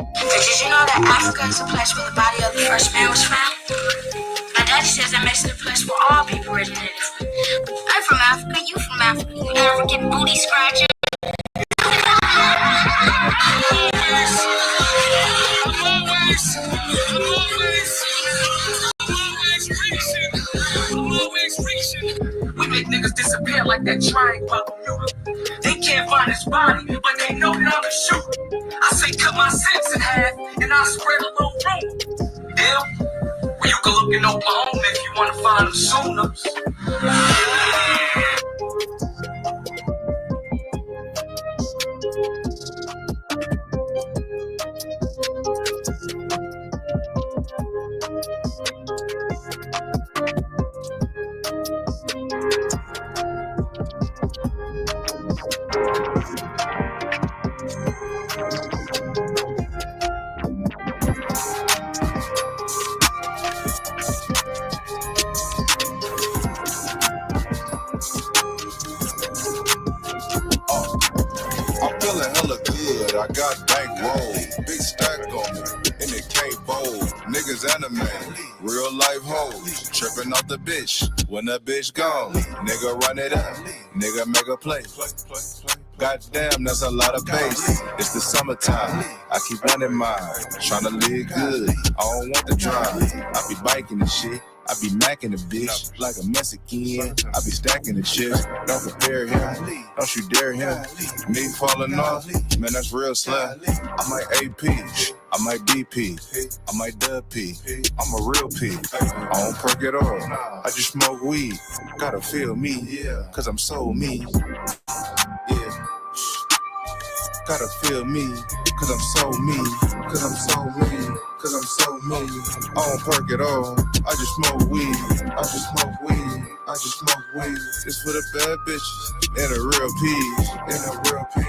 But did you know that Africa is the place where the body of the first man was found? My daddy says that makes it a place where all people originated from. I'm from Africa, you from Africa, you African booty scratcher. We make niggas disappear like that triangle Bermuda. They can't find his body, but they know that I'm a shooter. I say cut my sentence in half, and I'll spread a little room. Deal? Well, you can look in Oklahoma if you want to find them Sooners. I got bankroll, big stack on me, and it can't fold. Niggas anime, real life hoes, tripping off the bitch. When the bitch gone, nigga run it up, nigga make a play. Goddamn, that's a lot of bass. It's the summertime, I keep running mine, tryna live good. I don't want the drive, I be biking and shit. I be macking a bitch like a Mexican. I be stacking the chips. Don't compare him. Don't you dare him. Me falling off, man, that's real slut. I might AP, I might BP, I might dub P. I'm a real P. I don't perk it all. I just smoke weed. Gotta feel me, cause I'm so me. Yeah. Gotta feel me, cause I'm so me. Cause I'm so me. Cause I'm so me. I don't perk at all. I just smoke weed. I just smoke weed. I just smoke weed. It's for the bad bitches and the real P's. And the real P's.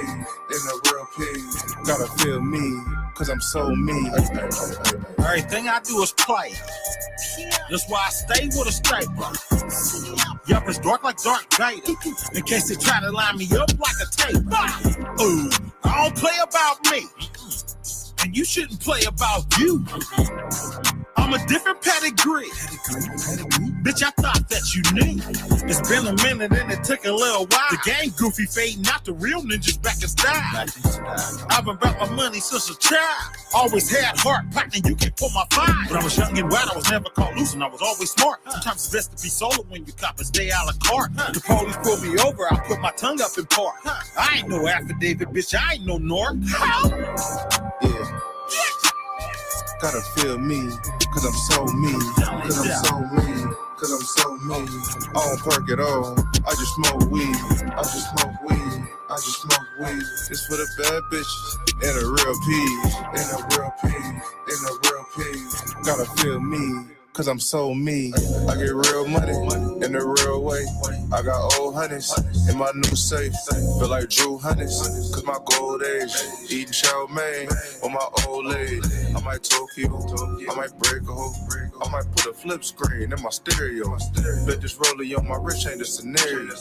And the real P's. Gotta feel me. Cause I'm so me. Everything I do is play. That's why I stay with a striper. Yup, it's dark like Darth Vader. In case they try to line me up like a tape. Ooh, I don't play about me. And you shouldn't play about you. I'm a different pedigree. Bitch, I thought that you knew. It's been a minute and it took a little while. The game goofy fading out, the real ninjas back in style. I've been about my money since a child. Always had heart, partner, you can pull my fire. When I was young and wild, I was never caught loose and I was always smart. Sometimes it's best to be solo when you cop and stay a la carte. The police pull me over, I put my tongue up in park. I ain't no affidavit, bitch, I ain't no North. Yeah. Gotta feel me, cause I'm so me. Cause I'm so me. Cause I'm so me. I don't perk at all. I just smoke weed. I just smoke weed. I just smoke weed. It's for the bad bitches and the real P's. And the real P's. And the real P's. Gotta feel me. Cause I'm so me. I get real money in the real way. I got old honeys in my new safe. Feel like Drew Honeys. Cause my gold age. Eating chow mein on my old lady. I might Tokyo. I might break a hole. I might put a flip screen in my stereo. Bet this rollie on my wrist ain't a scenario.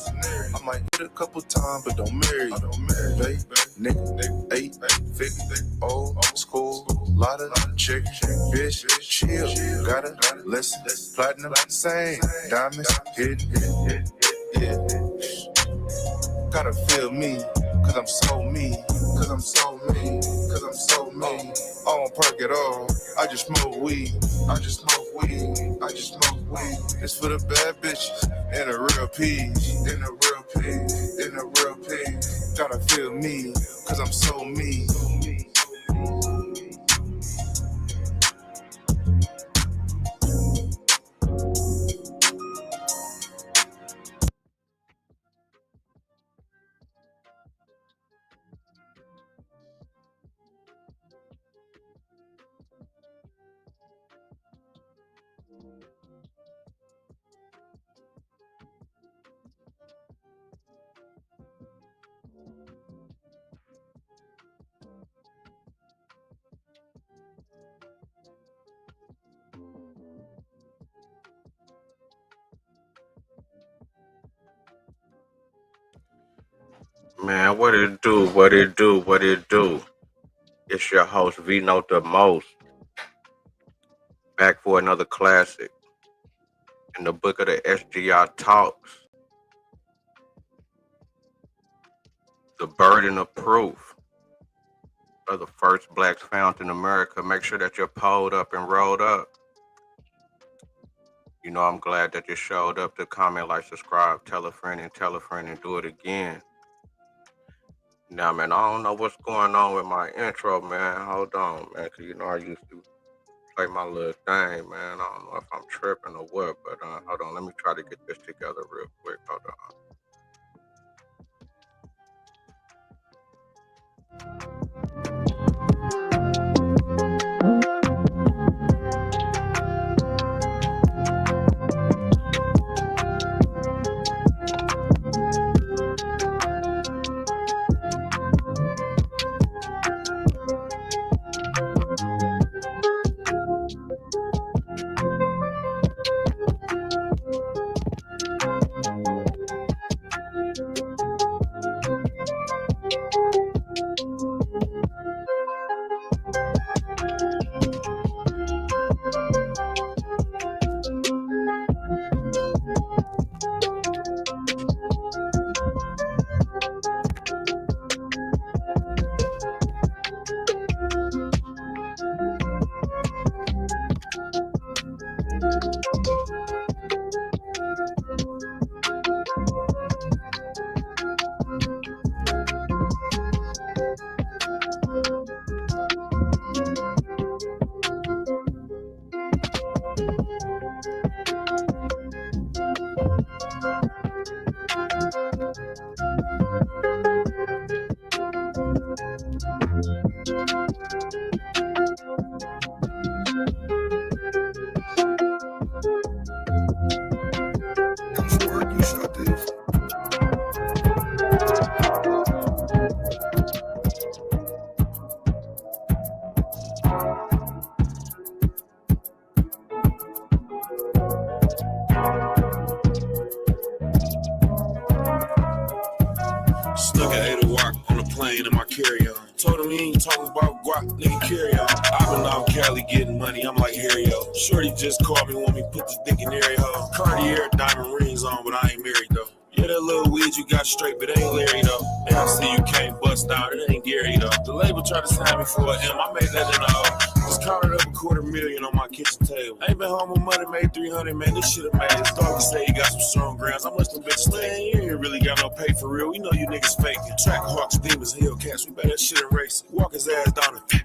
I might hit a couple times, but don't marry you. Babe, nigga, 8 figure, old school, lot of chick, bitch, chill, gotta listen, platinum, same, diamonds, hidden, yeah. Gotta feel me, cause I'm so me, cause I'm so me, cause I'm so me. I don't perk at all, I just smoke weed, I just smoke weed, I just smoke weed. It's for the bad bitches and the real P's, and the real P's, and the real P's. Gotta feel me, cause I'm so me. Man, what it do? What it do? What it do? It's your host, Vino the Most, back for another classic in the book of the SGI Talks, The Burden of Proof of the First Blacks Found in America. Make sure that you're pulled up and rolled up. You know, I'm glad that you showed up to comment, like, subscribe, tell a friend, and do it again. Now, man, I don't know what's going on with my intro, man. Hold on, man, because, you know, I used to play my little thing, man. I don't know if I'm tripping or what, but hold on. Let me try to get this together real quick. Hold on. Stuck at 8 o'clock on the plane in my carry-on. Told him he ain't talking about guap, nigga, carry on. I've been out Cali getting money, I'm like Harry-O. Shorty just called me, want me put this dick in area hoe. Cartier diamond rings on, but I ain't married though. Yeah, that little weed you got straight, but it ain't Larry though. And I see you can't bust down, it ain't Gary though. The label tried to sign me for an M, I made that in a O. Just counted up $250,000 on my kitchen table. Ain't been home with money, made 300, man, this shit amazing. This dog say he got some strong grounds, how much them bitches take? You ain't really got no pay for real, we know you niggas faking. Track Hawks, Demons, Hellcats, we bet that shit and race it. Walk his ass down and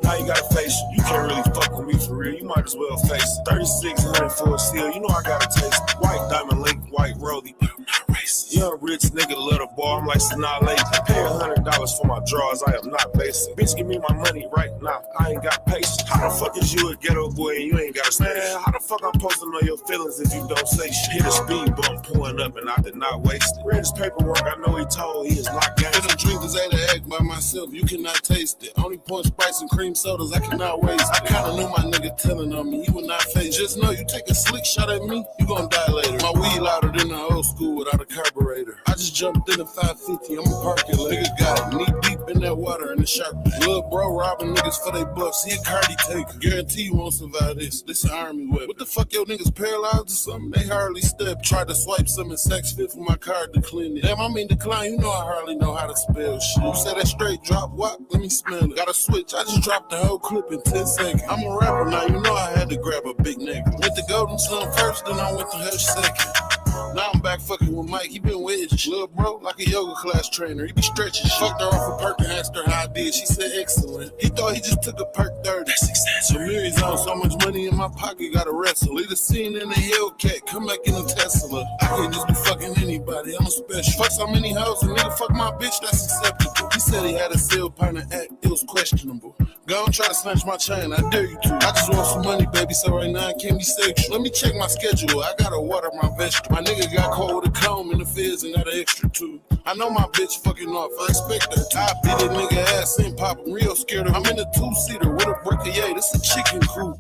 now you gotta face it. You can't really fuck with me for real, you might as well face it. 3600 for a seal, you know I gotta taste it. White diamond link, white rollie, but I'm not racist. Young rich nigga love the ball, I'm like Sanaa Lathan. Pay $100 for my drawers, I am not basic. Bitch, give me my money right now, I ain't got patience. How the fuck is you a ghetto boy and you ain't got a station? Man, how the fuck I'm supposed to know your feelings if you don't say shit? Hit a speed bump pulling up and I did not waste it. Read his paperwork, I know he told he is not gangster. I don't drink this ain't an act by myself, you cannot taste it. Only pour Sprites and cream sodas, I cannot waste it. I kinda knew my nigga telling on me, he would not face. Just know you take a slick shot at me, you gon' die later. My weed louder than the old school without a carburetor. I just jumped in a 550, I'm a parking lot. Nigga got it, knee deep in that water and the shark. Little bro robbing niggas for they bucks, he a Cardi taker. Guarantee you won't survive this, this an army weapon. What the fuck, your niggas paralyzed or something? They hardly step. Tried to swipe some in Saks Fifth with my card to clean it. Damn, I mean decline, you know I hardly know how to spell shit. You said that straight drop, what? Let me smell it. Got a switch, I just dropped the whole clip in 10 seconds. I'm a rapper now, you know I had to grab a big nigga. Went to Golden Sun first, then I went to Hush second. Now I'm back fucking with Mike, he been wedged. Little bro, like a yoga class trainer, he be stretching. Fucked her off a perk and asked her how I did, she said excellent. He thought he just took a perk 30. That's exaggerated. Millions on so much money in my pocket, gotta wrestle. Leave the scene in a Hellcat, come back in a Tesla. I can't just be fucking anybody, I'm a special. Fuck so many hoes, a nigga fuck my bitch, that's acceptable. He said he had a sale partner act, it was questionable. Go and try to snatch my chain, I dare you to. I just want some money, baby, so right now I can't be sexual. Let me check my schedule, I gotta water my vegetable. My nigga got caught with a comb in the fizz and got an extra too. I know my bitch fucking off, I expect her to. I beat a nigga ass and pop him real scared of him. I'm in a 2-seater with a brick of yay, this a chicken coop.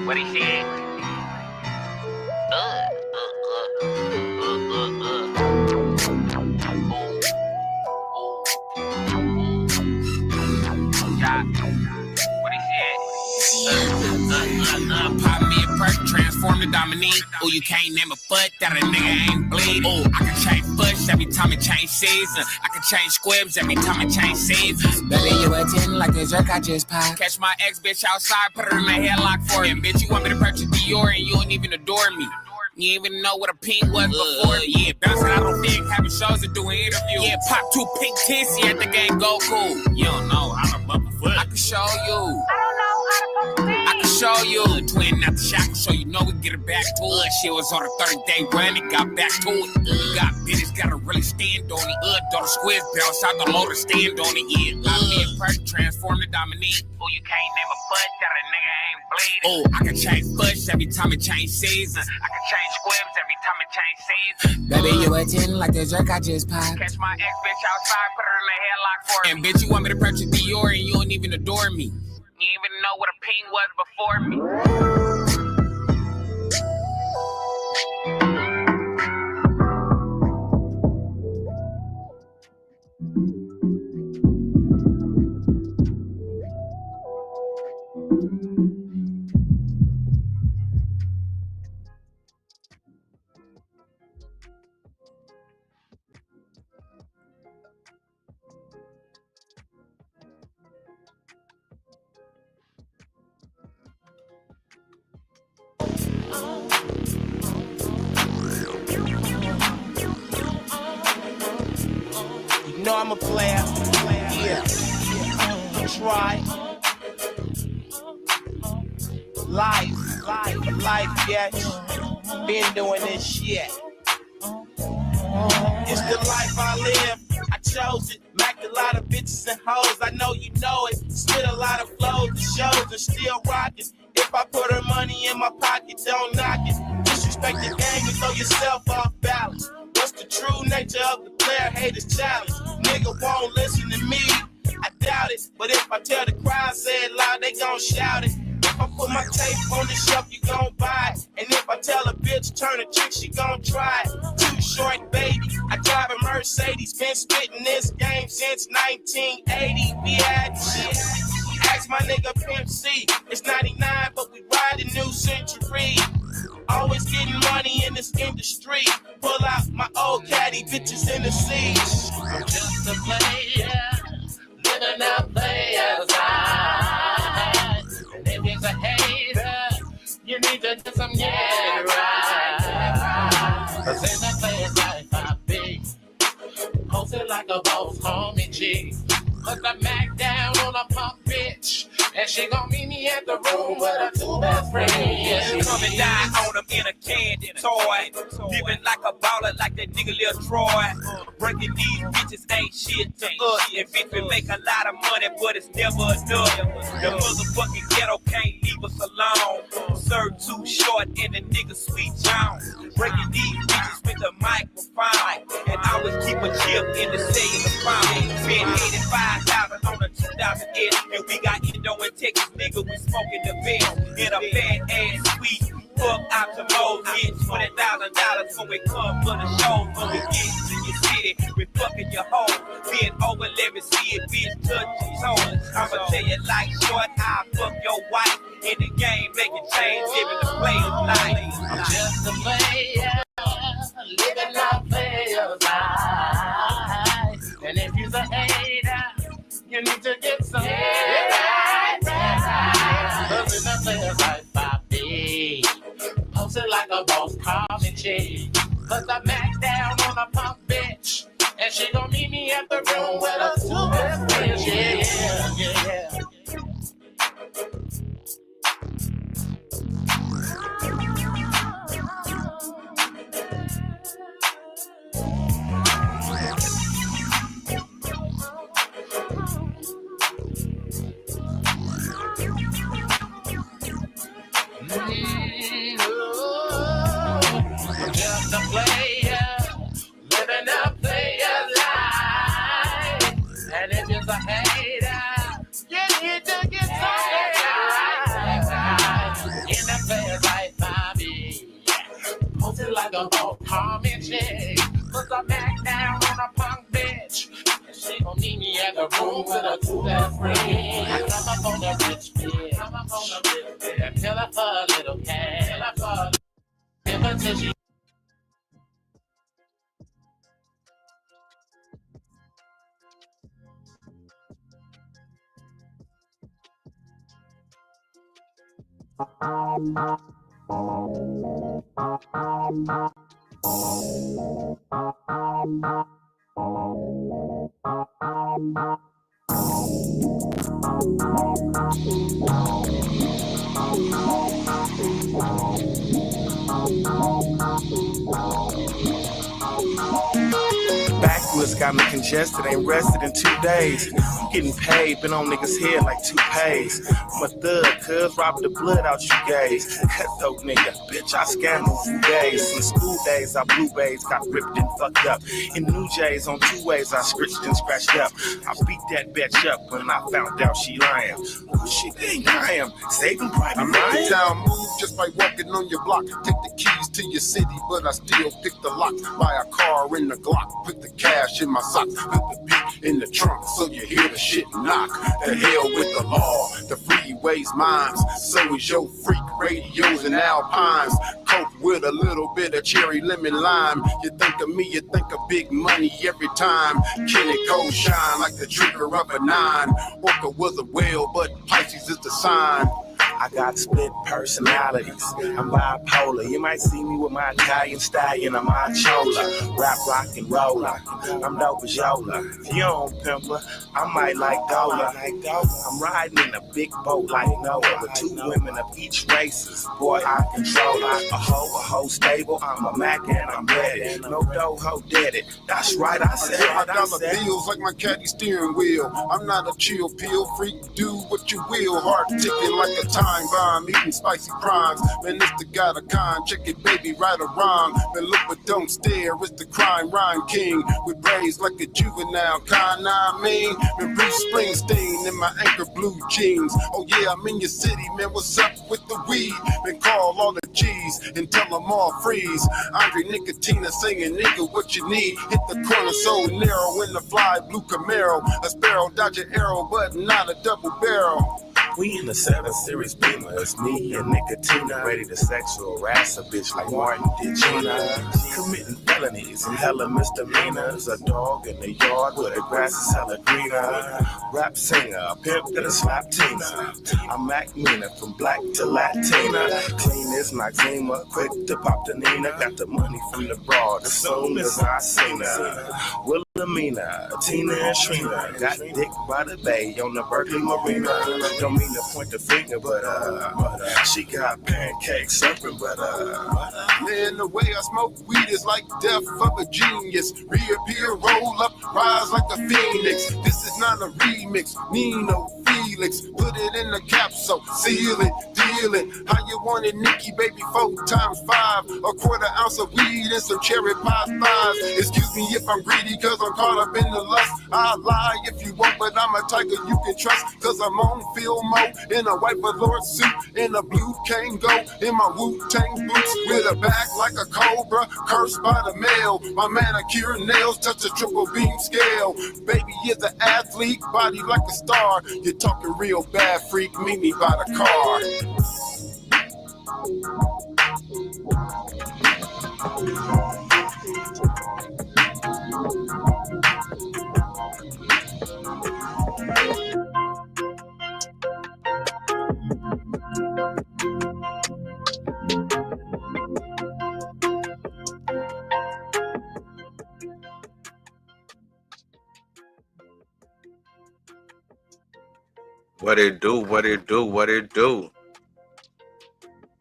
What he said? Pop me a perk, transform to Dominique. Oh, you can't name a foot that a nigga ain't bleed. Oh, I can change push every time it change season. I can change squibs every time it change seasons. Baby, you a 10 like a jerk I just popped. Catch my ex bitch outside, put her in the headlock for him. Bitch, you want me to purchase Dior and you don't even adore me. You even know what a pink was before. Yeah, bouncing out on thing, having shows and doing interviews. Yeah, pop 2 pink tits, at the game go cool. You don't know how to bump a foot. I can show you. I can show you. Twin out the shot, I can show you. Know we get it back to it. Shit was on a 30-day run, it got back to it. Got bitches, gotta really stand on it. Don't the squid bounce out the loader, stand on it. Yeah, got me a perk, transform to Dominique. Oh, you can't name a foot that a nigga ain't bleeding. Oh, I can change push every time it change seasons. I can change squibs every time it change seasons. Baby, you a 10 like a jerk I just popped. Catch my ex bitch outside, put her in the headlock for me. And bitch, you want me to purchase Dior and you don't even adore me. You even know what a pink was before me. You know I'm a player. Yeah. Try. Life, yeah. Been doing this shit. It's the life I live. I chose it. Macked a lot of bitches and hoes. I know you know it. Spit a lot of flows and shows and still rocking. If I put her money in my pocket, don't knock it. Disrespect the game and throw yourself off balance. What's the true nature of the player haters challenge? Nigga won't listen to me. I doubt it. But if I tell the crowd, say it loud, they gon' shout it. If I put my tape on the shelf, you gon' buy it. And if I tell a bitch turn a trick, she gon' try it. Too short, baby. I drive a Mercedes. Been spitting this game since 1980. We had shit. Ask my nigga Pimp C. It's 99, but we ride a new century. Always getting money in this industry. Pull out my old caddy, bitches in the sea. I'm just a player, living a player's life. And if it's a hater, you need to do some getting right. Cause in the player's life I be posted like a boss homie G. Cause I mac down on a punk bitch. And she gon' meet me at the room with her 2 best friends. Yeah, she Come and die on them in a candy toy. Living like a baller like that nigga Lil Troy. Breaking these bitches ain't shit to us. And bitch, we make a lot of money, but it's never enough. The motherfucking ghetto can't leave us alone. Serve too short and the nigga Sweet Jones. Breaking these bitches with a microphone. And always keep a chip in the cellular phone. Been 85,000 on the 2000 S. And we got Indo in Texas, nigga, we smoking the best. In a bad ass suite. Fuck out the mode, get $20,000 when we come for the show. When we get to your city, we fucking your hoe. Being over, let me see it, bitch, touch your toes. I'ma tell you like short, I'll fuck your wife. In the game, making change, living the player's life. I'm just a player, living a player's life. And if you're a hater, you need to get some right. Cause in the player's life I be posted like a boss, call me G. Cause I mac down on a punk bitch. And she gon' meet me at the room with her 2 best friends. Yeah. Just a player, living a player's life. And if you're a hater, you in the room with her two best friends. Come up on that rich bitch. Come up on the rich bitch. Tell her for a little cash. Give her till she. Backwoods got me congested, ain't rested in 2 days. I'm getting paid, been on niggas' head like toupees. I'm a thug, cuz robbing the blood out you gays. Cutthroat nigga, bitch, I scam on few days. In the school days, I blue bays, got ripped and fucked up. In New J's, on 2 ways, I scratched and scratched up. I beat that bitch up when I found out she lying. Who she think I am? Saving private I make the town move just by walking on your block. Take the keys to your city, but I still pick the lock. Buy a car in the Glock, put the cash in my sock, put the beat in the trunk so you hear the shit knock. The hell with the law, the freeway's mines. So is your freak radios and alpines. Coke with a little bit of cherry lemon lime. You think of me, you think of big money every time. Kenny Cole shine like the trigger of a 9. Orca was a whale, but Pisces is the sign. I got split personalities. I'm bipolar. You might see me with my Italian stallion. I'm my chola. Rap, rock, and roller. I'm dope as Yola. If you don't pimper, I might like Gola. I'm riding in a big boat like Noah with 2 women of each races. Boy, I control her. A hoe stable. I'm a Mac and I'm ready. No dough, dead it. That's right, I said it. Dollar bills like my caddy steering wheel. I'm not a chill pill freak. Do what you will. Heart ticking like a time bomb, eating spicy prawns. Man, it's the god of con. Check it, baby, right or wrong. Man, look but don't stare. It's the crime rhyme king with braids like a juvenile. Con, I mean, man, Bruce Springsteen in my anchor blue jeans. Oh yeah, I'm in your city, man. What's up with the weed? Man, call all the G's and tell them all freeze. Andre Nicotina singing, nigga, what you need? Hit the corner so narrow in the fly blue Camaro. A sparrow dodge an arrow, but not a double barrel. We in the 7 Series Beamer, it's me and Nicotina, ready to sexual harass a bitch like Martin did Gina. Committing felonies and hella misdemeanors. A dog in the yard where the grass is hella greener. Rap singer, a pimp that a slap Tina. I'm Mac Mina, from black to Latina. Clean as Maxima, quick to pop the Nina. Got the money from the broad as soon as I seen her. Wilhelmina, Tina and Trina. Got dick by the bay on the Berkeley Marina. Don't mean to point the finger, but she got pancakes serving, but Man, the way I smoke weed is like death of a genius. Reappear, roll up, rise like a phoenix. This is not a remix, Nino Felix. Put it in the capsule, seal it, deal it. How you want it, Nikki, baby, 4 times 5. A quarter ounce of weed and some cherry pie thighs. Excuse me if I'm greedy, cause I'm caught up in the lust. I'll lie if you want, but I'm a tiger you can trust. Cause I'm on Filmo in a white velour suit, in a blue Kango, in my Wu-Tang boots, with a back like a cobra, cursed by the male. My manicure nails touch the triple beam scale. Baby is an athlete, body like a star. You're talking real bad, freak, meet me by the car. What it do, what it do, what it do.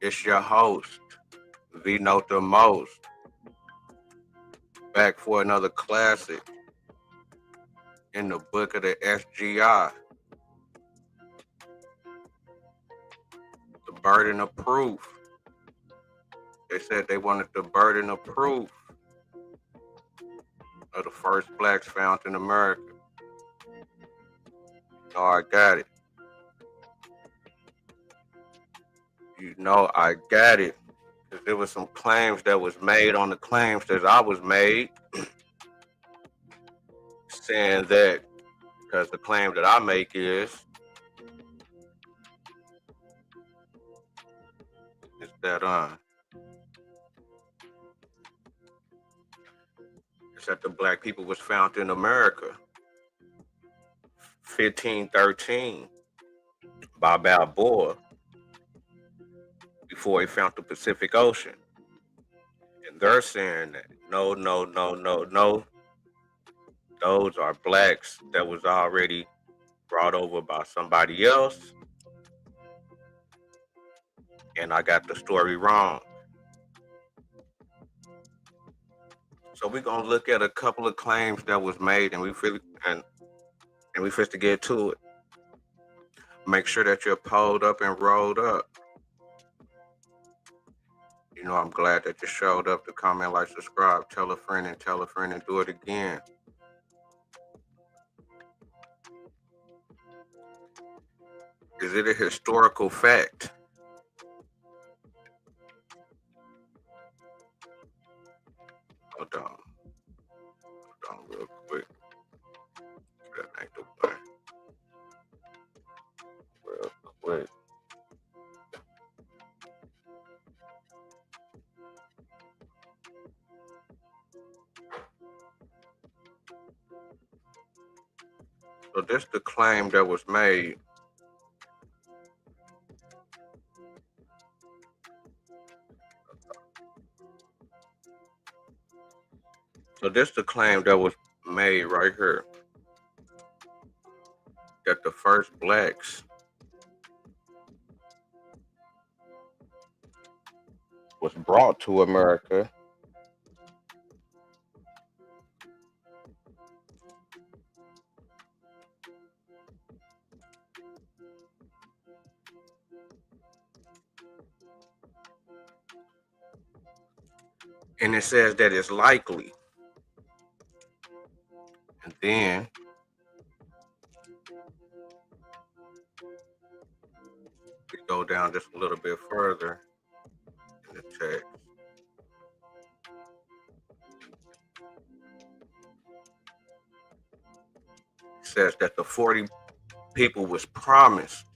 It's your host, V-Note the Most. Back for another classic in the book of the SGI. The burden of proof. They said they wanted the burden of proof of the first blacks found in America. Oh, I got it. You know I got it. Because there was some claims that was made on the claims that I was made. Saying that Because the claim that I make is that it's that the black people was found in America 1513 by Balboa before he found the Pacific Ocean. And they're saying that no. Those are blacks that was already brought over by somebody else. And I got the story wrong. So we're gonna look at a couple of claims that was made, and we fit to get to it. Make sure that you're pulled up and rolled up. You know, I'm glad that you showed up to comment, like, subscribe, tell a friend, and do it again. Is it a historical fact? Hold on real quick. That ain't the one. Real quick. So this the claim that was made. So this the claim that was made right here. That the first blacks was brought to America and it says that it's likely. And then we go down just a little bit further in the text. It says that the 40 people was promised.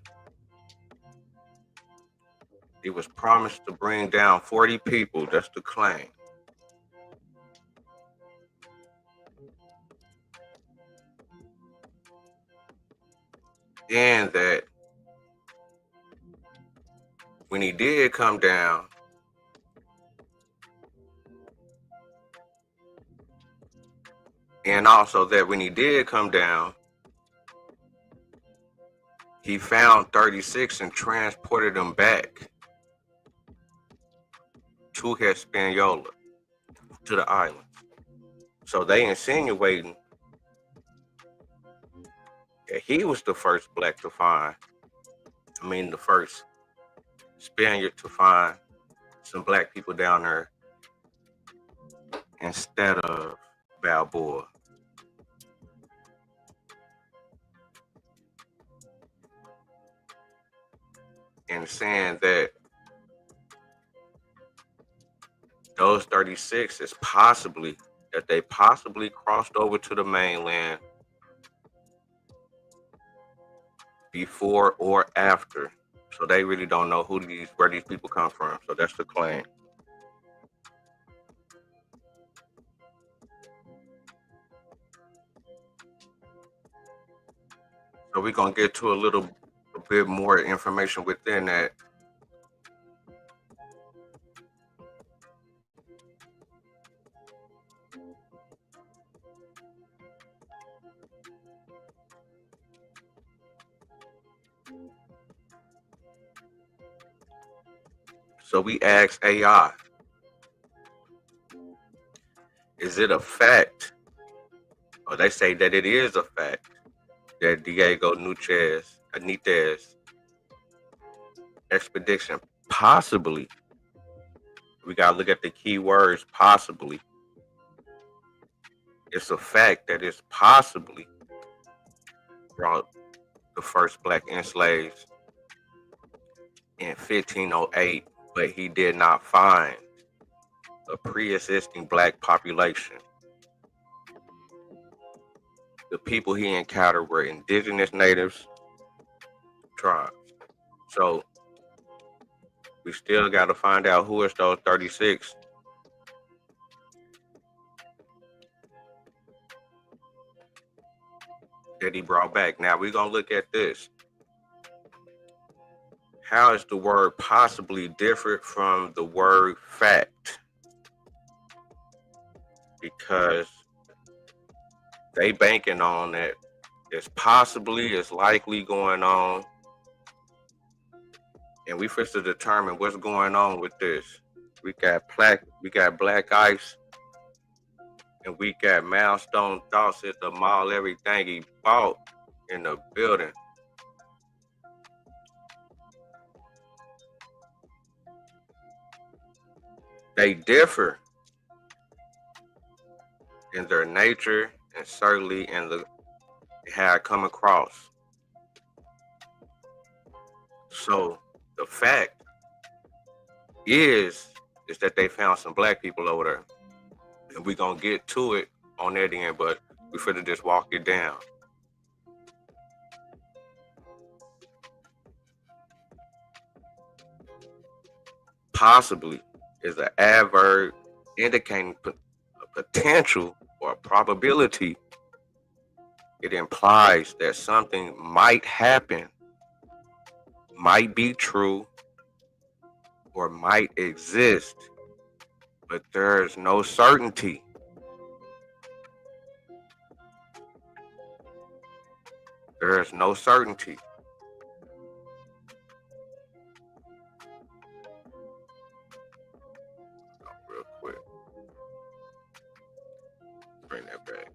He was promised to bring down 40 people. That's the claim. And that when he did come down, and also that when he did come down, he found 36 and transported them back to Hispaniola, to the islands. So they insinuating that he was the first black to find, the first Spaniard to find some black people down there instead of Balboa. And saying that those 36 is they possibly crossed over to the mainland before or after. So they really don't know where these people come from. So that's the claim. So we're gonna get to a bit more information within that. So we asked AI, is it a fact? Or they say that it is a fact that Diego Anitez expedition possibly, we gotta look at the key words, possibly. It's a fact that it's possibly brought the first black enslaved in 1508, but he did not find a pre-existing black population. the people he encountered were indigenous natives tribes. So we still got to find out who is those 36 that he brought back. Now we're going to look at this. How is the word possibly different from the word fact? Because they banking on that it's possibly, it's likely going on. And we first to determine what's going on with this. We got black ice, and we got Milestone Thoughts at the mall, everything he bought in the building. They differ in their nature and certainly in the how I come across. So the fact is that they found some black people over there. And we're going to get to it on that end, but we finna just walk it down. Possibly is an adverb indicating a potential or a probability. It implies that something might happen, might be true, or might exist, but there is no certainty. There is no certainty. Real quick. Bring that back.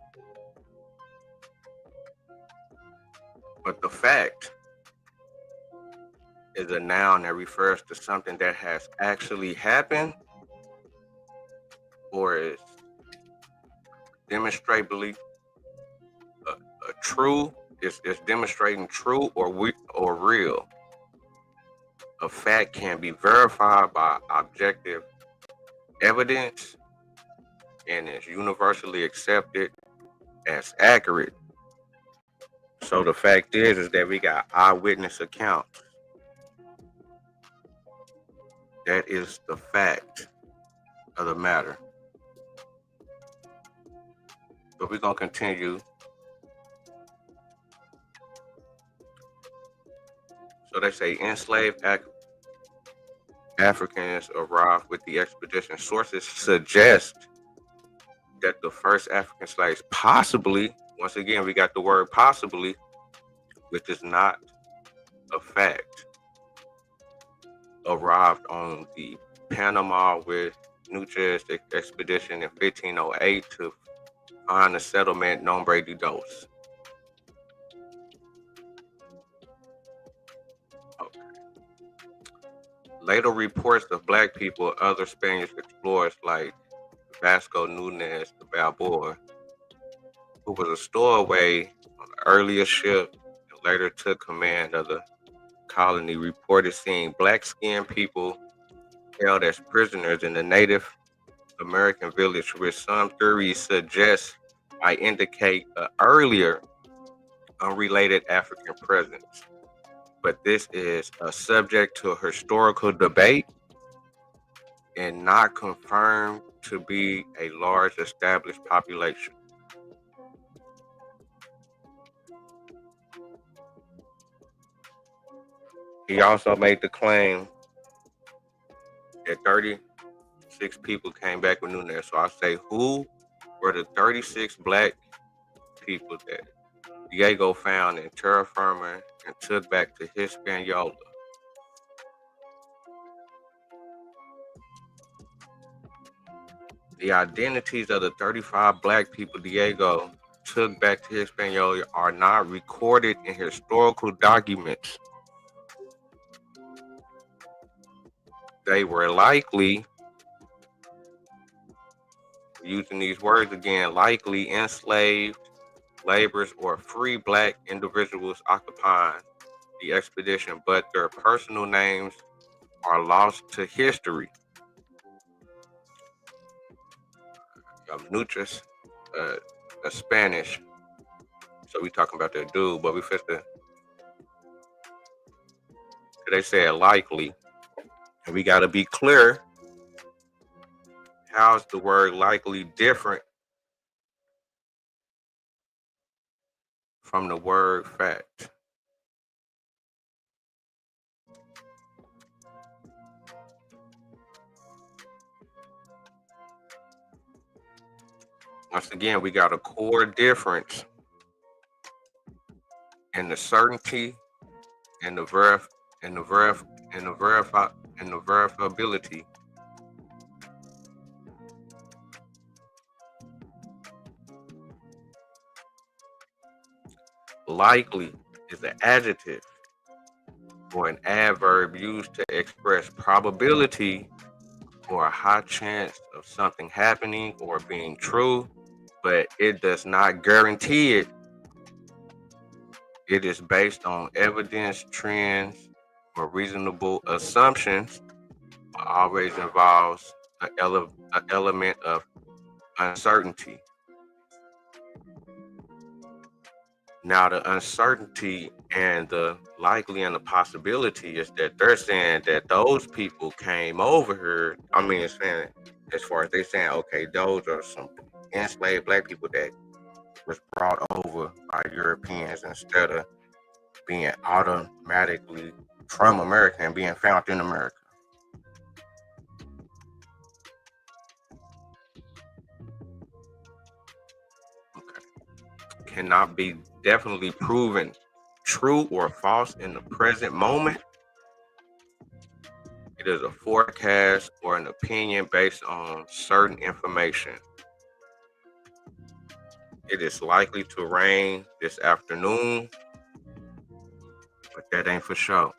But the fact is a noun that refers to something that has actually happened or is demonstrably a true, is demonstrating true or real. A fact can be verified by objective evidence and is universally accepted as accurate. So the fact is that we got eyewitness accounts. That is the fact of the matter. But we're going to continue. So they say enslaved Africans arrived with the expedition. Sources suggest that the first African slaves possibly, once again, we got the word possibly, which is not a fact, arrived on the Panama with Nuches expedition in 1508 to find a settlement Nombre de Dos. Okay. Later reports of black people, other Spanish explorers like Vasco Nunez de Balboa, who was a stowaway on an earlier ship and later took command of the colony, reported seeing black-skinned people held as prisoners in the Native American village, which some theories suggest might indicate an earlier unrelated African presence. But this is a subject to historical debate and not confirmed to be a large established population. He also made the claim that 36 people came back with Nunez. So I say, who were the 36 black people that Diego found in terra firma and took back to Hispaniola? The identities of the 35 black people Diego took back to Hispaniola are not recorded in historical documents. They were likely, using these words again, likely enslaved laborers or free black individuals occupying the expedition, but their personal names are lost to history. Nuches, a Spanish So we talking about that dude, but we fit the. They said likely, and we got to be clear. How's the word likely different from the word fact? Once again, we got a core difference in the certainty and the verifiability. Likely is an adjective or an adverb used to express probability or a high chance of something happening or being true, but it does not guarantee it. It is based on evidence, trends, or reasonable assumptions. It always involves an element of uncertainty. Now, the uncertainty and the likely and the possibility is that they're saying that those people came over here. I mean, it's saying, as far as they saying, okay, those are some enslaved black people that was brought over by Europeans instead of being automatically from America and being found in America. Okay. Cannot be definitely proven true or false in the present moment. It is a forecast or an opinion based on certain information. It is likely to rain this afternoon, but that ain't for sure.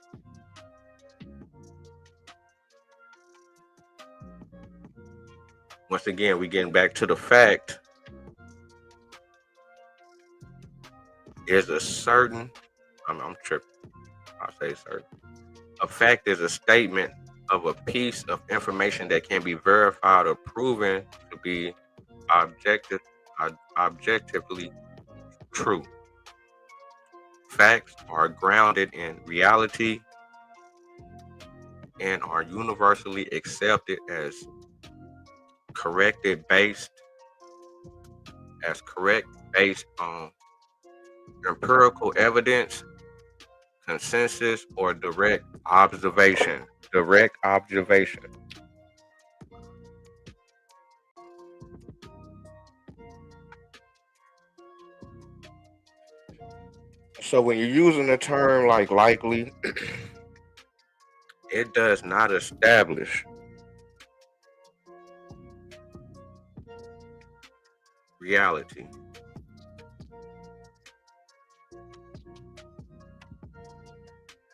Once again, we getting back to the fact. Is a certain, I'm tripping, I'll say certain. A fact is a statement of a piece of information that can be verified or proven to be objectively true. Facts are grounded in reality and are universally accepted as correct based on empirical evidence, consensus, or direct observation. So when you're using a term like likely, it does not establish reality.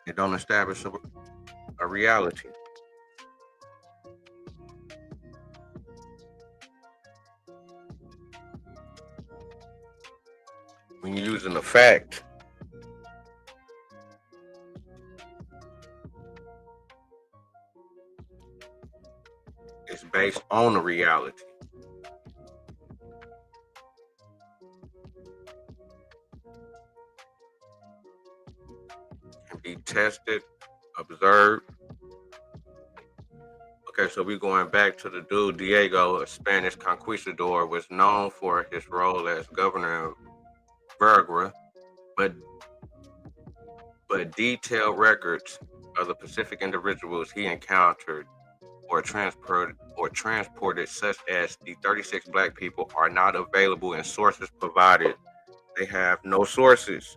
It don't establish a reality. When you're using a fact, it's based on a reality. Can be tested, observed. Okay, so we're going back to the dude Diego, a Spanish conquistador, was known for his role as governor of Veragua, but detailed records of the Pacific individuals he encountered or transported, such as the 36 black people, are not available in sources provided. They have no sources.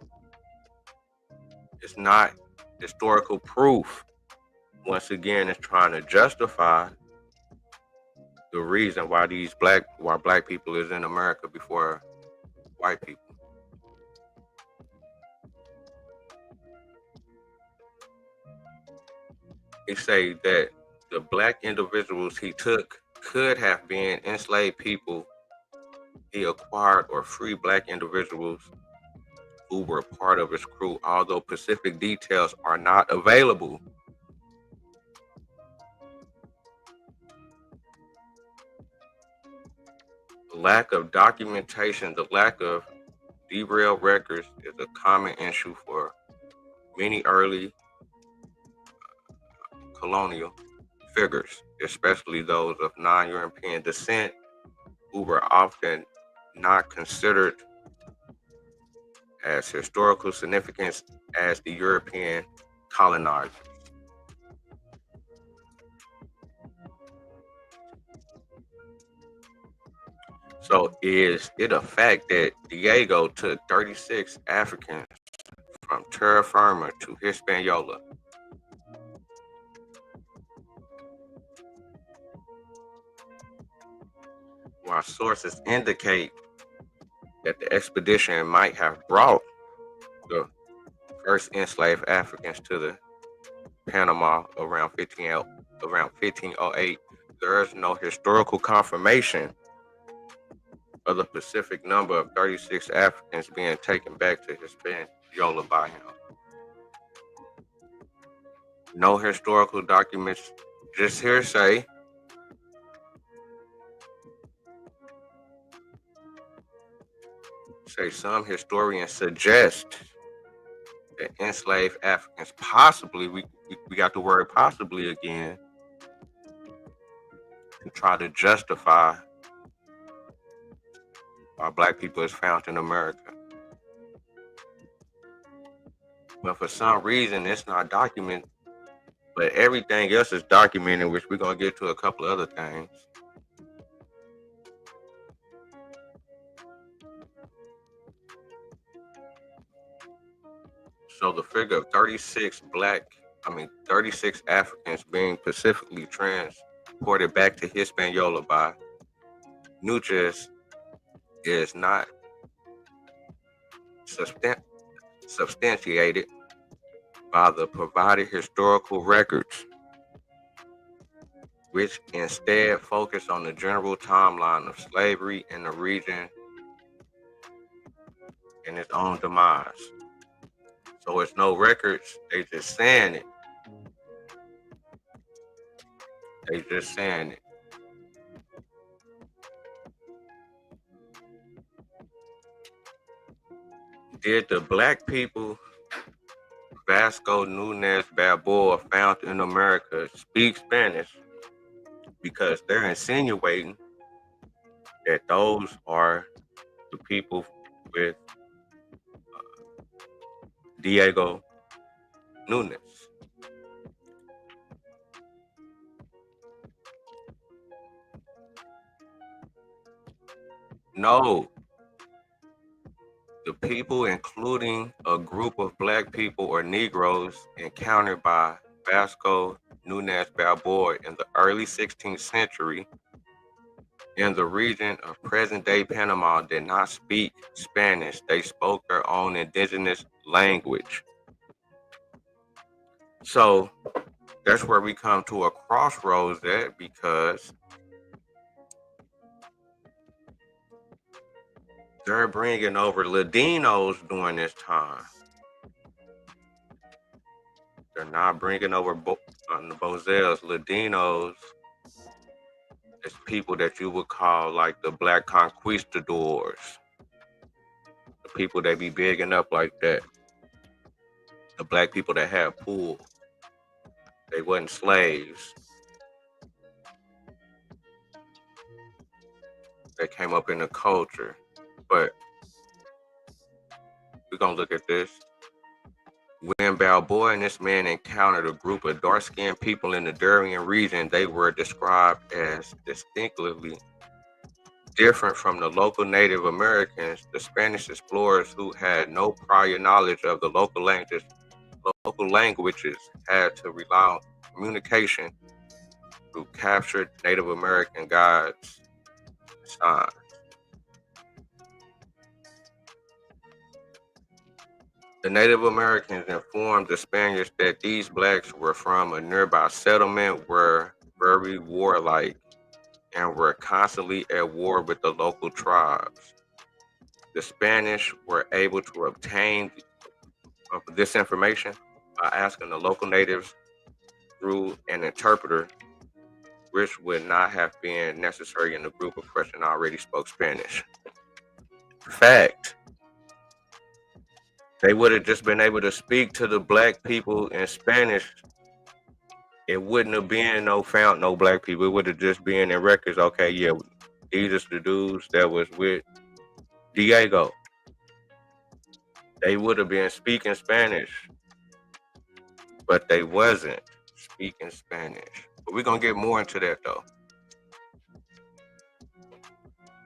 It's not historical proof. Once again, it's trying to justify the reason why black people is in America before white people. He say that the black individuals he took could have been enslaved people he acquired or free black individuals who were part of his crew, although specific details are not available. The lack of documentation, the lack of derailed records is a common issue for many early colonial figures, especially those of non-European descent, who were often not considered as historical significance as the European colonizers. So is it a fact that Diego took 36 Africans from terra firma to Hispaniola? While sources indicate that the expedition might have brought the first enslaved Africans to the Panama around 1508, there is no historical confirmation of the specific number of 36 Africans being taken back to Hispaniola by him. No historical documents, just hearsay. Say some historians suggest that enslaved Africans possibly, we got the word possibly again, to try to justify why black people is found in America. But for some reason, it's not documented, but everything else is documented, which we're going to get to a couple of other things. So the figure of 36 Africans being specifically transported back to Hispaniola by Nuches is not substantiated by the provided historical records, which instead focus on the general timeline of slavery in the region and its own demise. So it's no records, they just saying it. Did the black people Vasco Nunez Balboa found in America speak Spanish? Because they're insinuating that those are the people with Diego Nunez. No. The people, including a group of black people or Negroes encountered by Vasco Nunez Balboa in the early 16th century in the region of present-day Panama, did not speak Spanish. They spoke their own indigenous language. So that's where we come to a crossroads at, because they're bringing over Ladinos during this time. They're not bringing over the Bozels. Ladinos is people that you would call like the black conquistadors. The people that be bigging up like that. The black people that had pool. They wasn't slaves. They came up in the culture. But we're going to look at this. When Balboa and this man encountered a group of dark-skinned people in the Darien region, they were described as distinctly different from the local Native Americans. The Spanish explorers, who had no prior knowledge of the local languages, had to rely on communication through captured Native American guides and signs. The Native Americans informed the Spaniards that these blacks were from a nearby settlement, were very warlike, and were constantly at war with the local tribes. The Spanish were able to obtain this information by asking the local natives through an interpreter, which would not have been necessary in the group of person already spoke Spanish. Fact. They would have just been able to speak to the black people in Spanish. It wouldn't have been no black people. It would have just been in records. Okay, yeah, these are the dudes that was with Diego. They would have been speaking Spanish, but they wasn't speaking Spanish. But we're gonna get more into that though.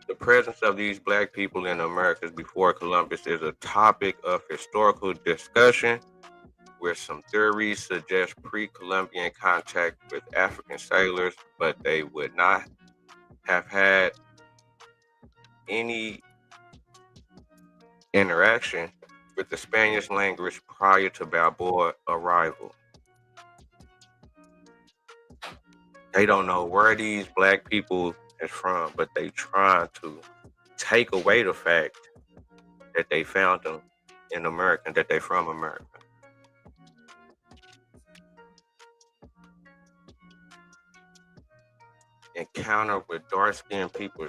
The presence of these black people in the Americas before Columbus is a topic of historical discussion, where some theories suggest pre-Columbian contact with African sailors, but they would not have had any interaction with the Spanish language prior to Balboa arrival. They don't know where these black people is from, but they trying to take away the fact that they found them in America, that they from America. Encounter with dark-skinned people.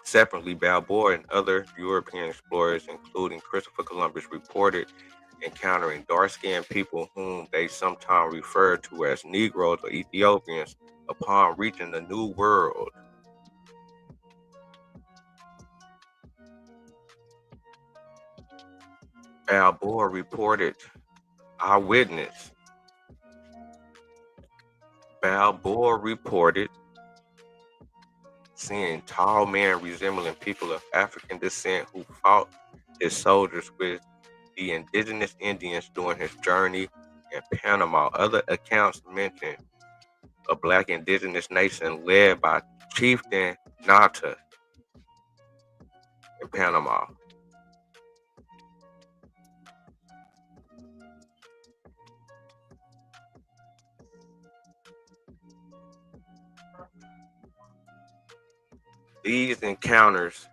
Separately, Balboa and other European explorers, including Christopher Columbus, reported encountering dark-skinned people whom they sometimes refer to as Negroes or Ethiopians upon reaching the New World. Balboa reported eyewitness. Balboa reported seeing tall men resembling people of African descent who fought his soldiers with the indigenous Indians during his journey in Panama. Other accounts mention a black indigenous nation led by Chieftain Nata in Panama. These accounts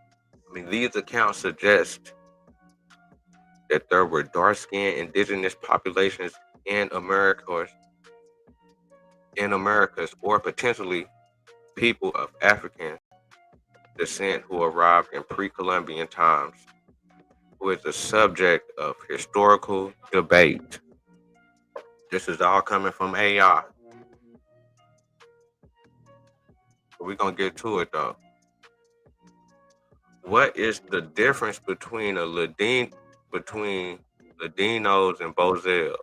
suggest that there were dark-skinned indigenous populations in Americas, or potentially people of African descent who arrived in pre-Columbian times, who is the subject of historical debate. This is all coming from AI. We're going to get to it though. What is the difference between Ladinos and Bozels?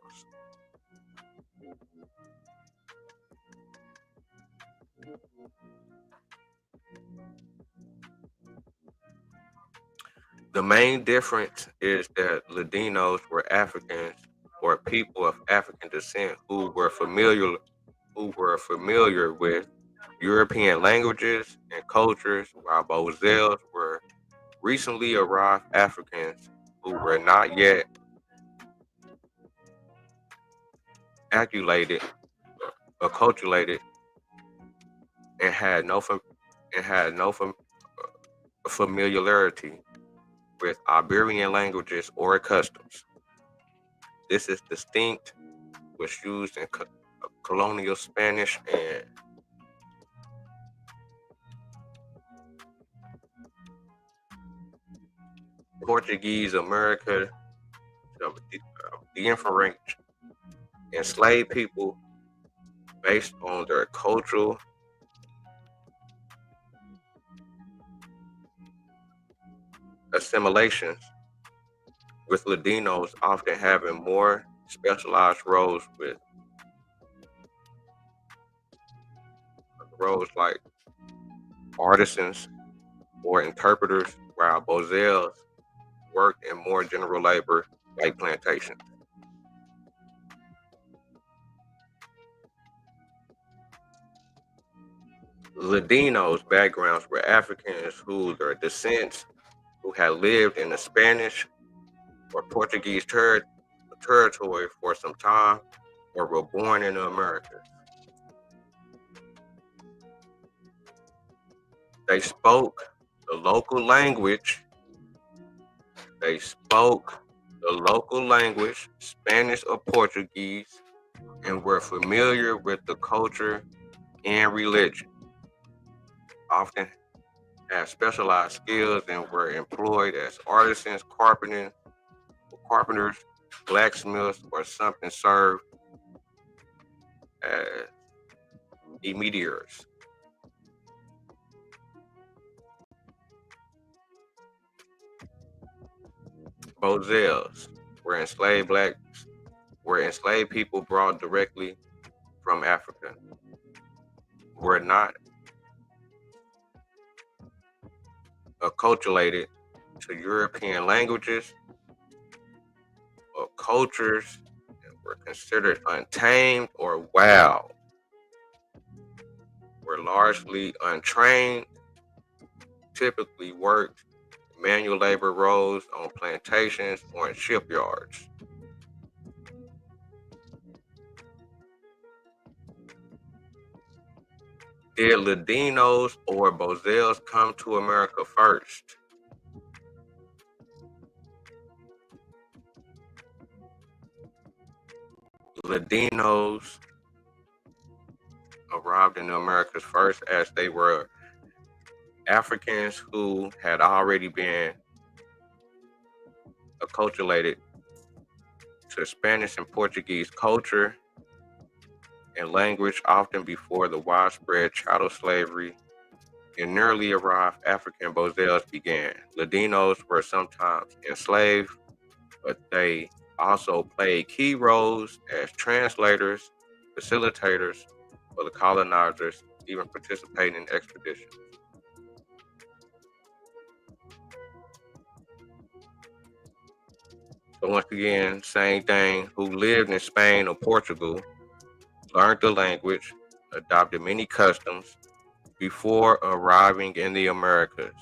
The main difference is that Ladinos were Africans or people of African descent who were familiar with European languages and cultures, while Bozels were recently arrived Africans who were not yet acculturated and had no familiarity with Iberian languages or customs. This is distinct, was used in colonial Spanish and Portuguese America. The infrared enslaved people based on their cultural assimilations, with Ladinos often having more specialized roles like artisans or interpreters, while Bozels worked in more general labor like plantations. Ladinos' backgrounds were Africans who their descents who had lived in the Spanish or Portuguese territory for some time or were born in the Americas. They spoke the local language. Spanish or Portuguese, and were familiar with the culture and religion. Often had specialized skills and were employed as artisans, carpenters, carpenters, blacksmiths, or something served as immediaries. Bozels were enslaved people brought directly from Africa, were not acculturated to European languages or cultures, and were considered untamed or wild, were largely untrained, typically worked manual labor roles on plantations or in shipyards. Did Ladinos or Bozels come to America first? Ladinos arrived in the Americas first as they were Africans who had already been acculturated to Spanish and Portuguese culture and language, often before the widespread chattel slavery and newly arrived African Bozels began. Ladinos were sometimes enslaved, but they also played key roles as translators, facilitators for the colonizers, even participating in expeditions. So once again, same thing, who lived in Spain or Portugal, learned the language, adopted many customs before arriving in the Americas.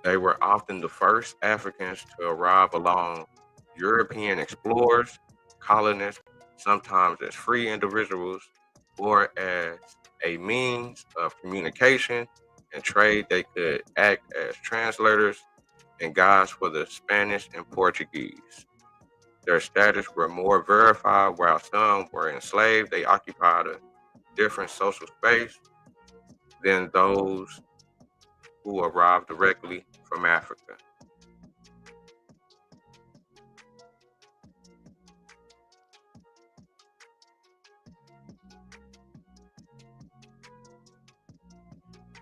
They were often the first Africans to arrive along European explorers, colonists, sometimes as free individuals or as a means of communication and trade. They could act as translators and guides for the Spanish and Portuguese. Their status were more verified. While some were enslaved, they occupied a different social space than those who arrived directly from Africa.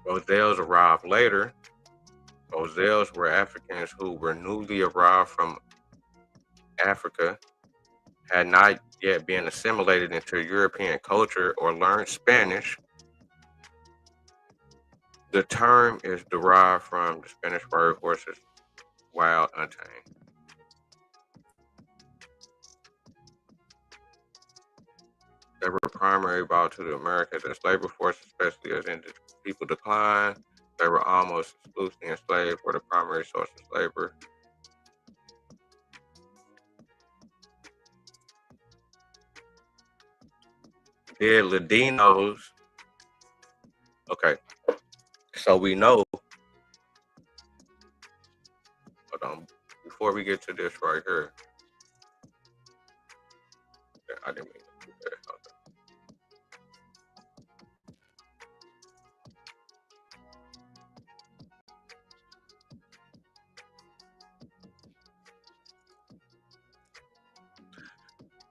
Bozels arrived later. Bozels were Africans who were newly arrived from Africa, had not yet been assimilated into European culture or learned Spanish. The term is derived from the Spanish word horses, wild, untamed. They were primarily brought to the Americas as labor force, especially as indigenous people declined. They were almost exclusively enslaved for the primary source of labor. Did Ladinos, okay, so we know, hold on, before we get to this right here, I didn't mean to do that.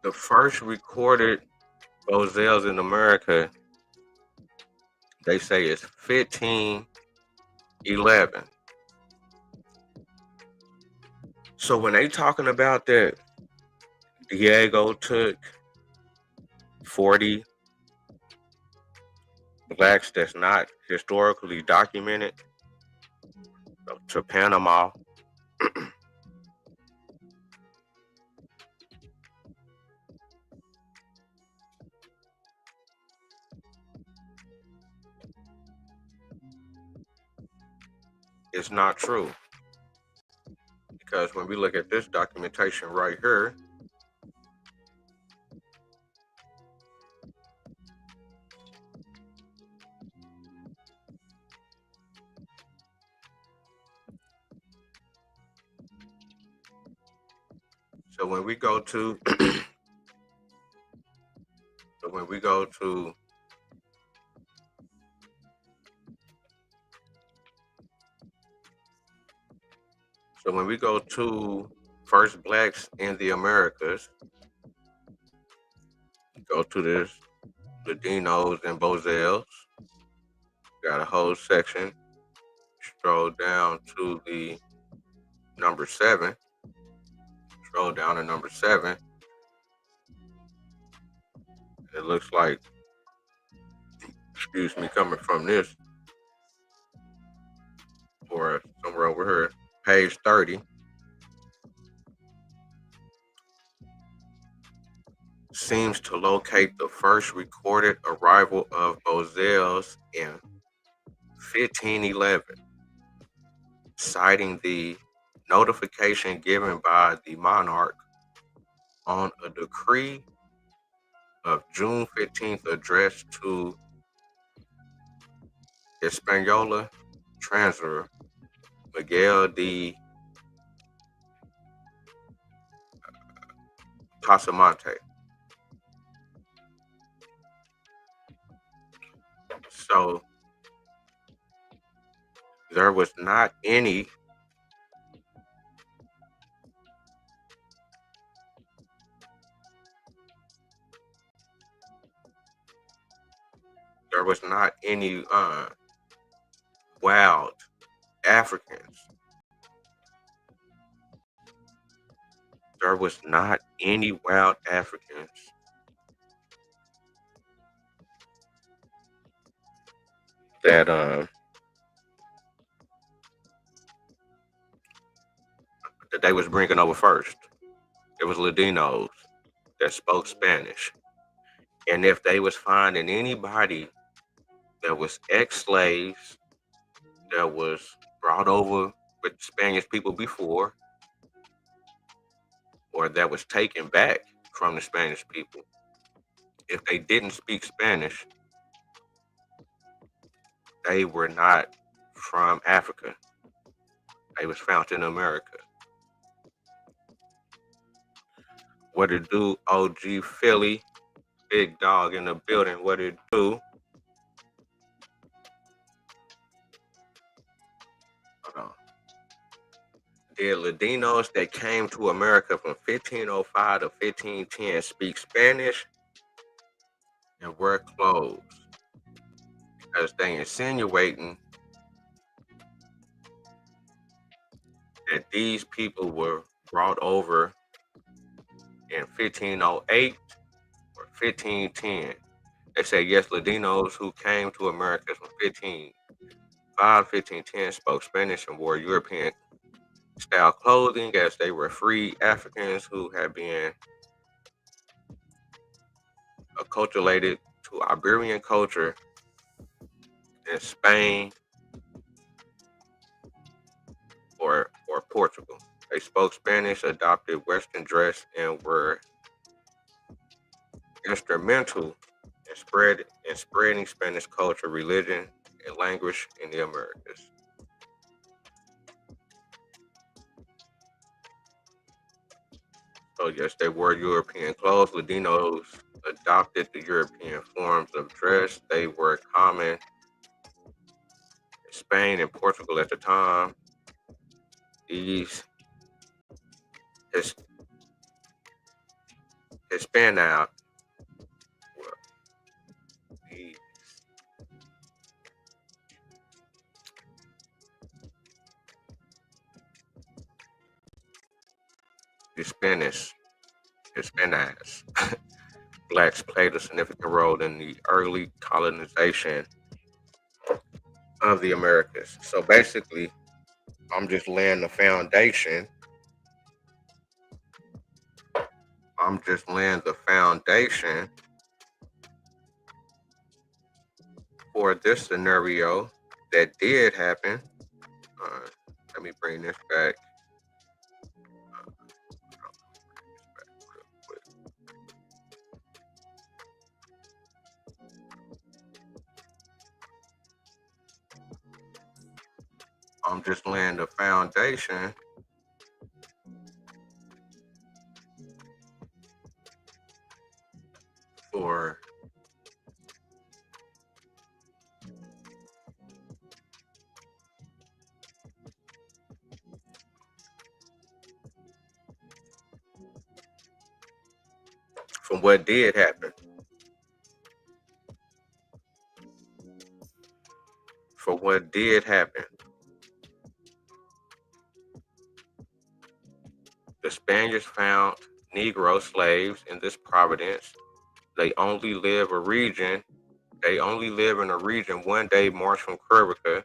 The first recorded Bozels in America, they say it's 1511. So when they talking about that, Diego took 40 blacks that's not historically documented to Panama. It's not true, because when we look at this documentation right here, so when we go to So when we go to first blacks in the Americas, go to this Ladinos and Bozels. Got a whole section. Scroll down to the number 7. Scroll down to number 7. It looks like, excuse me, coming from this or somewhere over here, page 30. Seems to locate the first recorded arrival of Bozels in 1511, citing the notification given by the monarch on a decree of June 15th addressed to Hispaniola Chancellor Miguel de Pasamonte. So there was not any wild Africans. There was not any wild Africans that they was bringing over first. It was Ladinos that spoke Spanish. And if they was finding anybody that was ex-slaves that was brought over with Spanish people before, or that was taken back from the Spanish people, if they didn't speak Spanish, they were not from Africa. They was found in America. What it do, OG Philly, big dog in the building, what it do? Hold on. The Ladinos that came to America from 1505 to 1510 speak Spanish and wear clothes, because they insinuating that these people were brought over in 1508 or 1510. They say, yes, Ladinos who came to America from 1505, 1510 spoke Spanish and wore European style clothing, as they were free Africans who had been acculturated to Iberian culture in Spain or Portugal. They spoke Spanish, adopted Western dress, and were instrumental in spreading Spanish culture, religion, and language in the Americas. So yes, they wore European clothes. Ladinos adopted the European forms of dress. They were common in Spain and Portugal at the time. These Hispanic, Hispanics, blacks played a significant role in the early colonization of the Americas. So basically, I'm just laying the foundation. For this scenario that did happen. Let me bring this back. I'm just laying the foundation for from what did happen. For what did happen. The Spaniards found Negro slaves in this province. They only live in a region one day march from Curvica,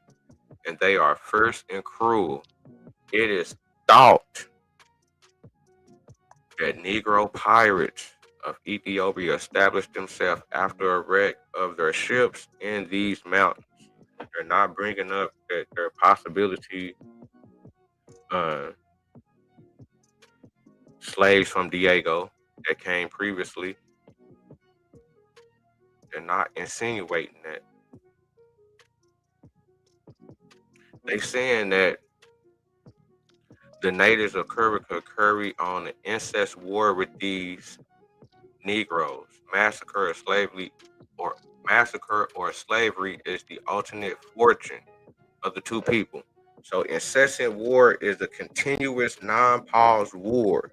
and they are fierce and cruel. It is thought that Negro pirates of Ethiopia established themselves after a wreck of their ships in these mountains. They're not bringing up that there possibility slaves from Diego that came previously. They're not insinuating that. They saying that the natives of Curvica carry on an incest war with these Negroes. Massacre or slavery is the alternate fortune of the two people. So incessant war is a continuous, non-paused war.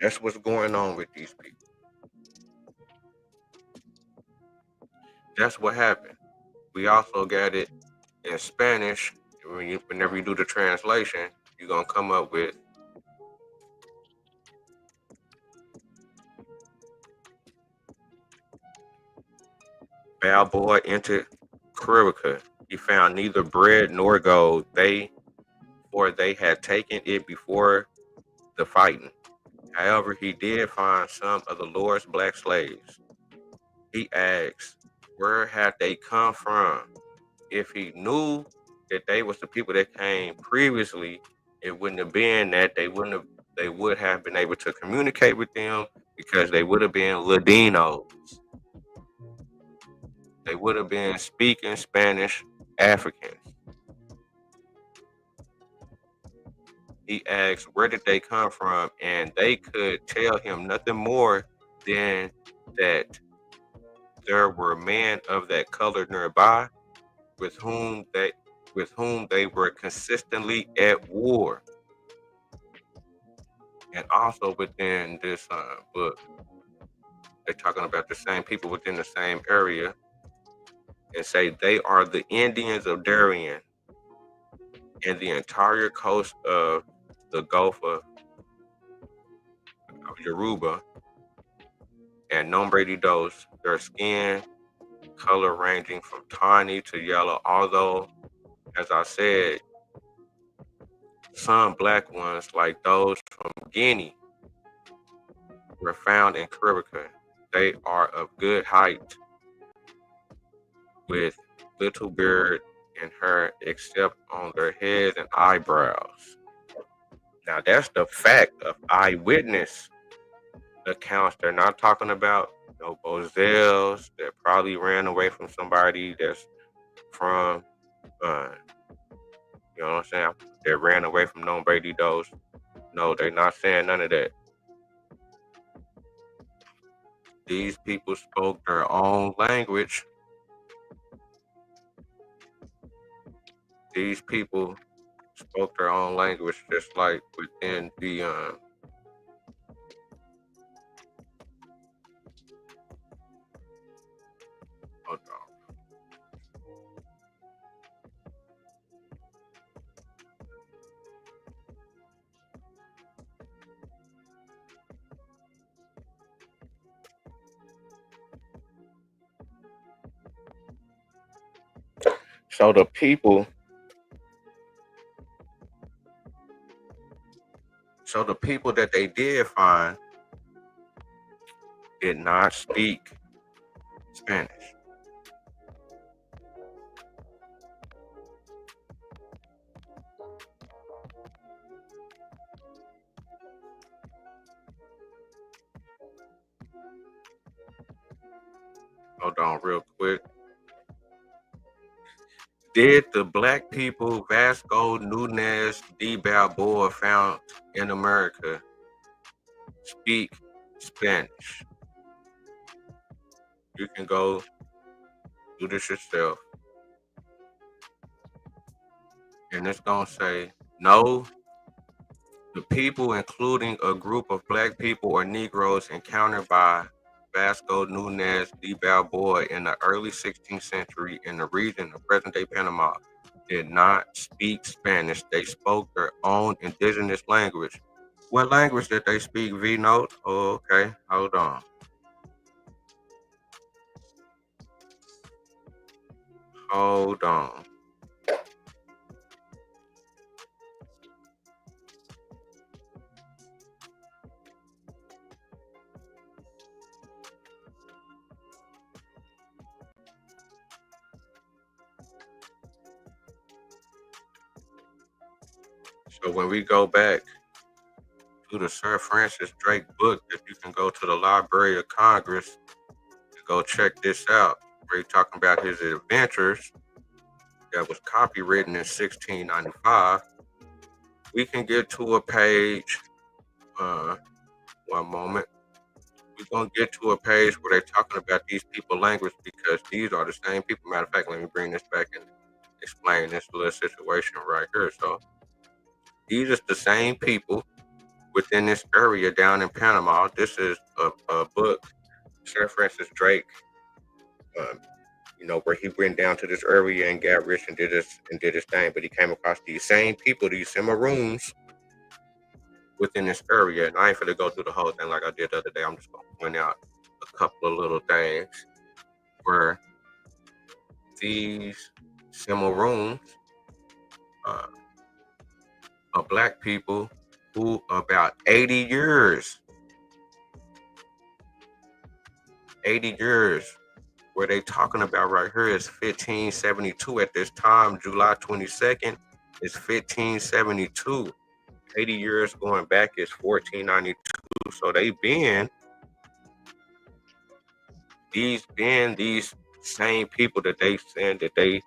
That's what's going on with these people. That's what happened. We also got it in Spanish. Whenever you do the translation, you're going to come up with Balboa entered Curvica. He found neither bread nor gold. They had taken it before the fighting. However, he did find some of the Lord's black slaves. He asked, where had they come from? If he knew that they was the people that came previously, it wouldn't have been that they would have been able to communicate with them because they would have been Ladinos. They would have been speaking Spanish Africans. He asked, where did they come from? And they could tell him nothing more than that there were men of that color nearby with whom they were consistently at war. And also within this book, they're talking about the same people within the same area and say they are the Indians of Darien and the entire coast of the Gulf of Yoruba and Nombre de Dos. Their skin color ranging from tawny to yellow, although, as I said, some black ones, like those from Guinea, were found in Curvica. They are of good height, with little beard and hair except on their heads and eyebrows. Now, that's the fact of eyewitness accounts. They're not talking about no Bozels that probably ran away from somebody that's from, you know what I'm saying, that ran away from Nombre de Dos. No, they're not saying none of that. These people spoke their own language. These people spoke their own language, just like within the hold on. So the people that they did find did not speak Spanish. Hold on real quick. Did the black people Vasco Nunez de Balboa found in America speak Spanish? You can go do this yourself. And it's going to say no, The people, including a group of black people or Negroes encountered by Vasco Nunez de Balboa in the early 16th century in the region of present-day Panama, did not speak Spanish. They spoke their own indigenous language. What language did they speak, V-Note? Oh, okay, hold on. Hold on. So when we go back to the Sir Francis Drake book that you can go to the Library of Congress to go check this out, where he's talking about his adventures that was copywritten in 1695, we can get to a page, one moment. We're going to get to a page where they're talking about these people language because these are the same people. Matter of fact, let me bring this back and explain this little situation right here. So these are the same people within this area down in Panama. This is a book, Sir Francis Drake, where he went down to this area and got rich and did his thing. But he came across these same people, these Cimarroons within this area. And I ain't finna go through the whole thing like I did the other day. I'm just gonna point out a couple of little things where these Cimarroons are black people who about 80 years where they talking about right here is 1572 at this time. July 22nd is 1572. 80 years going back is 1492. So these same people that they said that they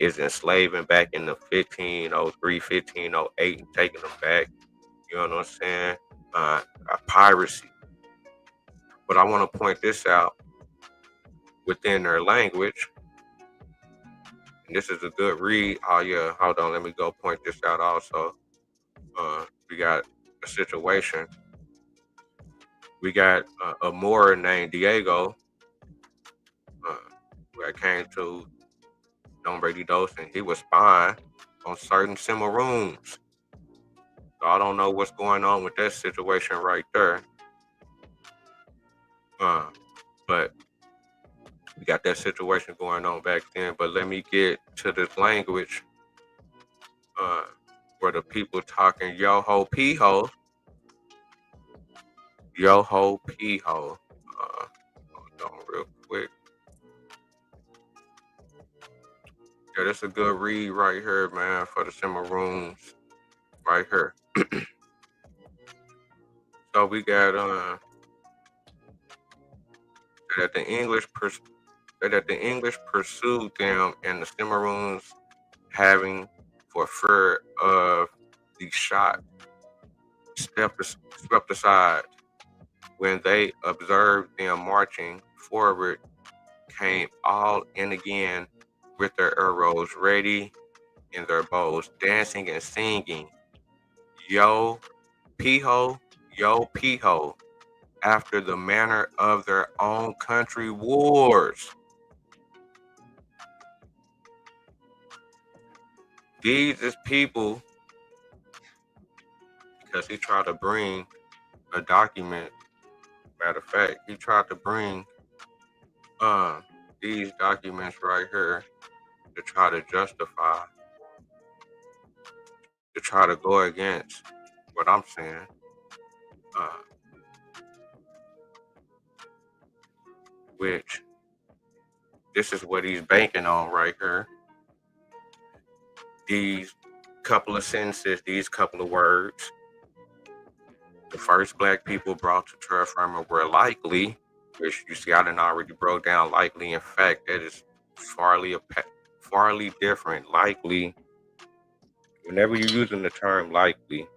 is enslaving back in the 1503, 1508 and taking them back. You know what I'm saying? Piracy. But I want to point this out within their language. And this is a good read. Oh yeah, hold on, let me go point this out also. We got a situation. We got a Moor named Diego who I came to Don Brady Dose, and he was spying on certain Cimarroons. So I don't know what's going on with that situation right there. But we got that situation going on back then. But let me get to this language where the people talking yo-ho, pee-ho. Yo-ho, pee-ho. Hold on real quick. Yeah, that's a good read right here, man, for the Cimarroons right here. So we got that the English pursued them, and the Cimarroons, having for fear of the shot, swept aside. When they observed them marching forward, came all in again with their arrows ready in their bows, dancing and singing, yo pee-ho, after the manner of their own country wars. These is people, because he tried to bring a document. Matter of fact, he tried to bring these documents right here to try to justify, to try to go against what I'm saying. Which this is what he's banking on right here. These couple of sentences, these couple of words. The first black people brought to terra firma were likely, which you see I done already broke down likely. In fact, that is farly different. Likely, whenever you're using the term likely,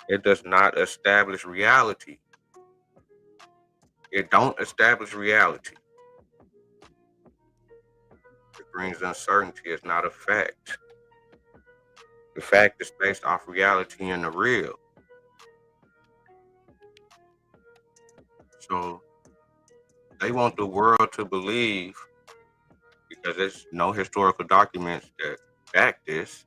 it does not establish reality. It don't establish reality. It brings uncertainty. It's not a fact. The fact is based off reality and the real. So they want the world to believe, because there's no historical documents that back this,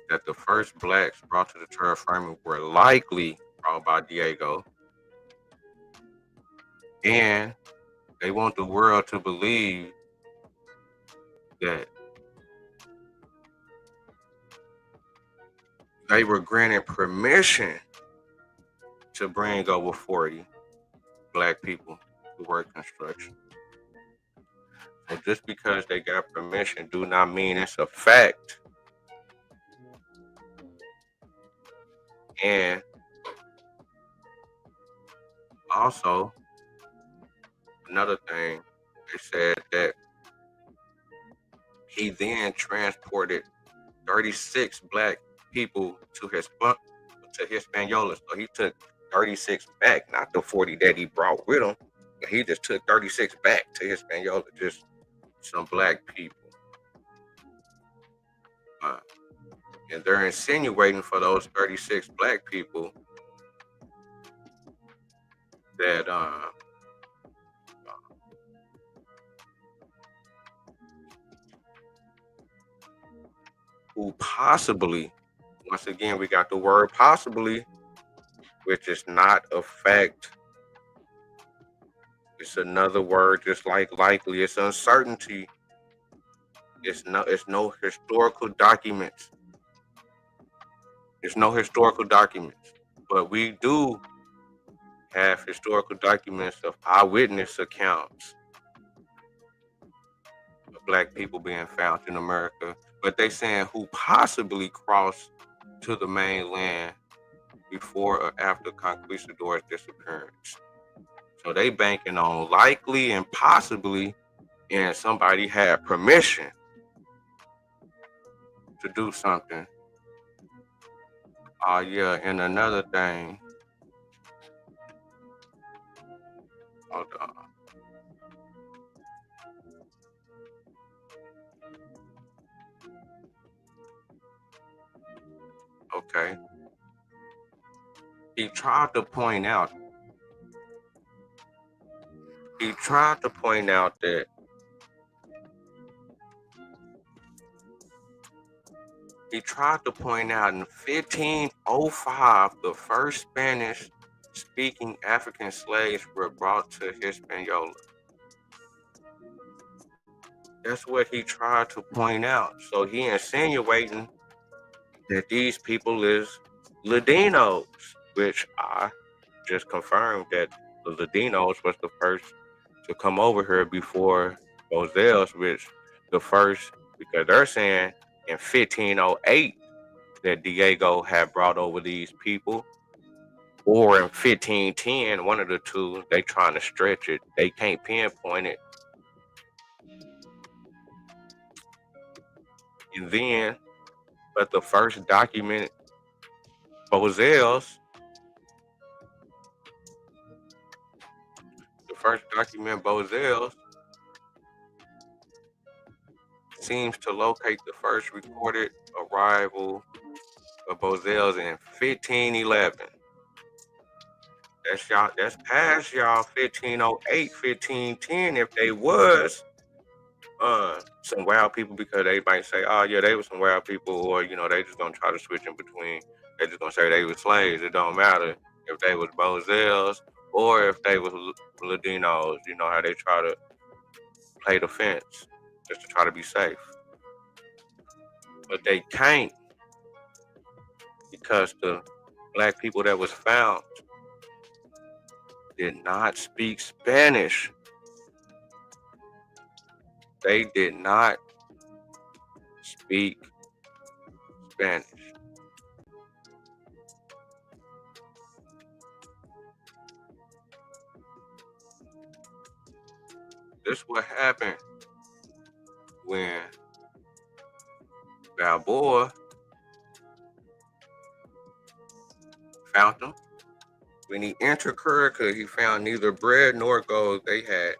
that the first blacks brought to the terra firma were likely brought by Diego. And they want the world to believe that they were granted permission to bring over 40 black people to work construction. So just because they got permission do not mean it's a fact. And also, another thing, they said that he then transported 36 black people to Hispaniola. So he took 36 back, not the 40 that he brought with him. He just took 36 back to Hispaniola, just some black people. And they're insinuating for those 36 black people that who possibly, once again, we got the word possibly, which is not a fact. It's another word, just like likely. It's uncertainty. It's no historical documents. There's no historical documents, but we do have historical documents of eyewitness accounts of black people being found in America. But they saying who possibly crossed to the mainland before or after Conquistador's disappearance. So they banking on likely and possibly, and somebody had permission to do something. Yeah, and another thing. Hold on. Okay. He tried to point out that in 1505, the first Spanish-speaking African slaves were brought to Hispaniola. That's what he tried to point out. So he insinuating that these people is Ladinos, which I just confirmed that the Ladinos was the first to come over here before Bozels, which the first, because they're saying in 1508 that Diego had brought over these people, or in 1510, one of the two. They trying to stretch it. They can't pinpoint it. And then, but the first document, Bozels, seems to locate the first recorded arrival of Bozels in 1511. That's past y'all 1508, 1510 if they was some wild people, because they might say, oh yeah, they were some wild people, or they just gonna try to switch in between. They just gonna say they were slaves. It don't matter if they was Bozels or if they was Ladinos. You know how they try to play the fence just to try to be safe. But they can't, because the black people that was found did not speak Spanish. They did not speak Spanish. This is what happened when Balboa found them. When he entered Curica, he found neither bread nor gold. They had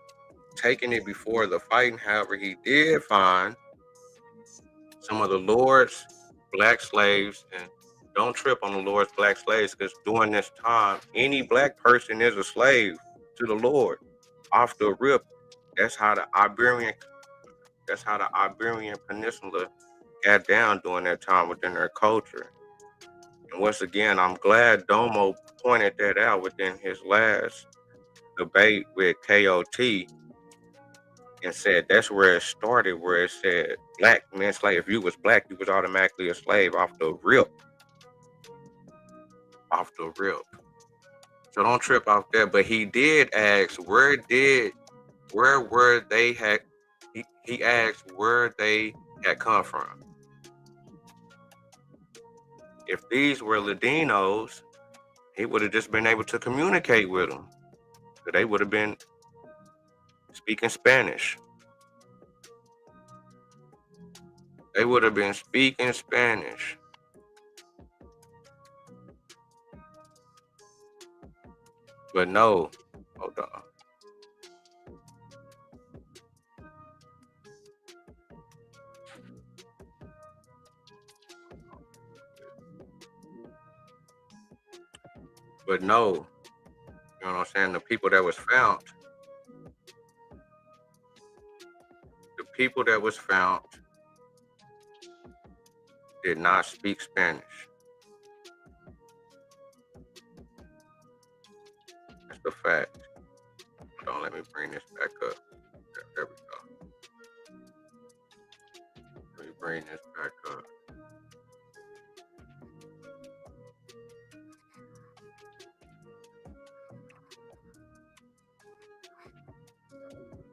taken it before the fighting. However, he did find some of the Lord's black slaves and Don't trip on the Lord's black slaves, because during this time, any black person is a slave to the Lord. Off the rip, that's how the Iberian Peninsula got down during that time within their culture. And once again, I'm glad Domo pointed that out within his last debate with KOT and said that's where it started, where it said black men slave. If you was black, you was automatically a slave off the rip. Off the rip. So don't trip off that. But he did ask, he asked where they had come from. If these were Latinos, he would have just been able to communicate with them. So they would have been speaking Spanish. They would have been speaking Spanish. But no, hold on. But no, you know what I'm saying? The people that was found did not speak Spanish. That's the fact. Hold on, let me bring this back up. There we go. Let me bring this back up.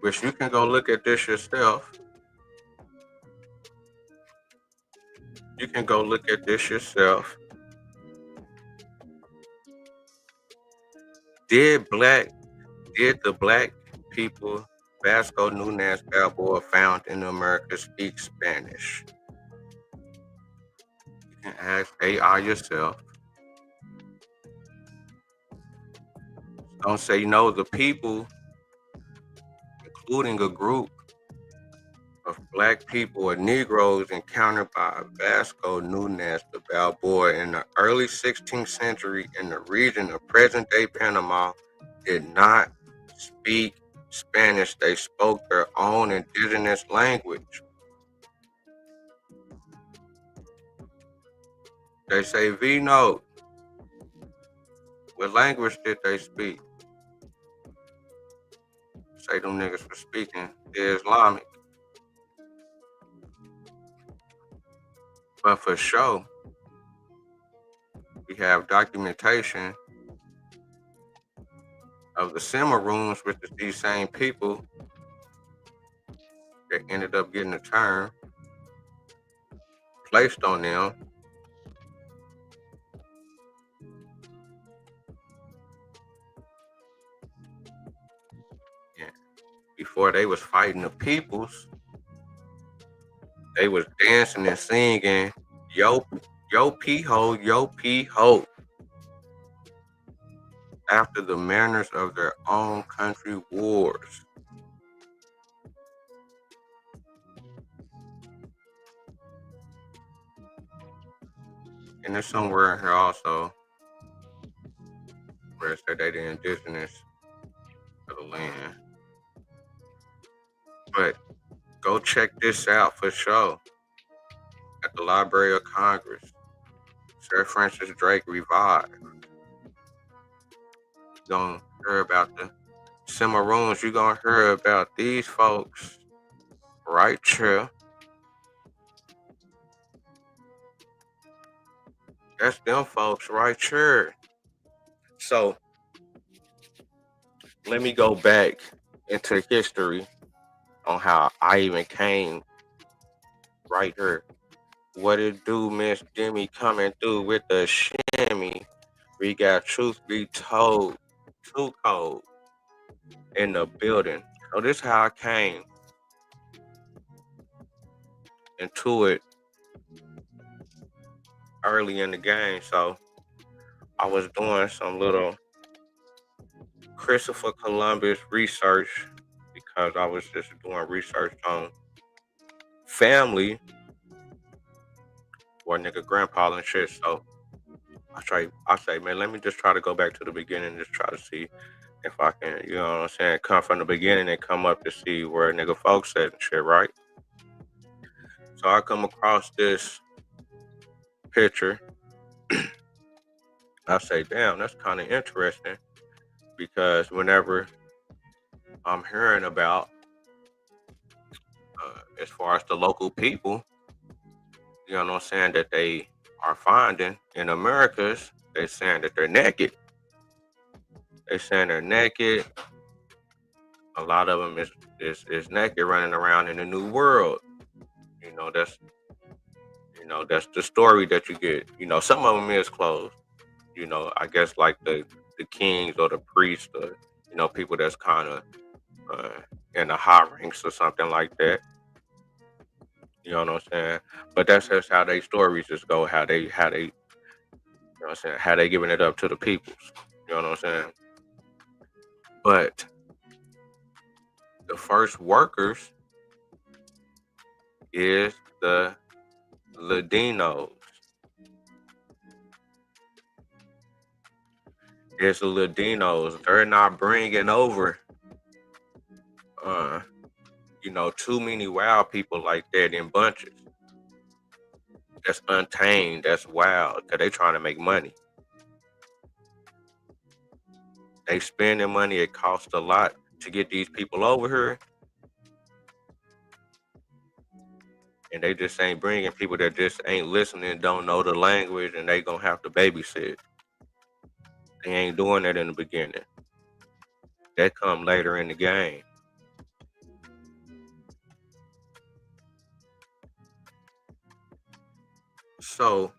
Which you can go look at this yourself. You can go look at this yourself. Did the black people, Vasco Nunez Balboa, found in America, speak Spanish? You can ask AI yourself. Don't say no. The people, including a group of black people or Negroes encountered by Vasco Nunez de Balboa in the early 16th century in the region of present-day Panama, did not speak Spanish. They spoke their own indigenous language. They say, V-Note, what language did they speak? Say them niggas were speaking Islamic. But for sure, we have documentation of the Cimarroons, which is these same people that ended up getting a term placed on them. Yeah. Before they was fighting the peoples, they was dancing and singing, yo pee-ho, yo pee-ho, after the manners of their own country wars. And there's somewhere in here also where it said they the indigenous of the land. But go check this out for sure. At the Library of Congress, Sir Francis Drake Revived. You're gonna hear about the Cimarroons. You're gonna hear about these folks right here. That's them folks right here. So let me go back into history on how I even came right here. What it do, Miss Demi coming through with the shimmy. We got Truth Be Told, Too Cold in the building. So this is how I came into it early in the game. So I was doing some little Christopher Columbus research because I was just doing research on family or nigga grandpa and shit. So I say, man, let me just try to go back to the beginning and just try to see if I can, you know what I'm saying, come from the beginning and come up to see where nigga folks at and shit, right? So I come across this picture. I say, damn, that's kind of interesting, because whenever I'm hearing about, as far as the local people, you know what I'm saying, that they are finding in Americas, they saying that they're naked. They saying they're naked. A lot of them is naked running around in the new world. You know, that's the story that you get. You know, some of them is clothed. You know, I guess like the kings or the priests, or, you know, people that's kind of in the high ranks or something like that. You know what I'm saying? But that's just how they stories just go. How they, you know what I'm saying? How they giving it up to the peoples. You know what I'm saying? But the first workers is the Ladinos. It's the Ladinos. They're not bringing over, you know, too many wild people like that in bunches. That's untamed. That's wild. Because they trying to make money. They spending money. It costs a lot to get these people over here. And they just ain't bringing people that just ain't listening, don't know the language, and they gonna have to babysit. They ain't doing that in the beginning. That come later in the game. So,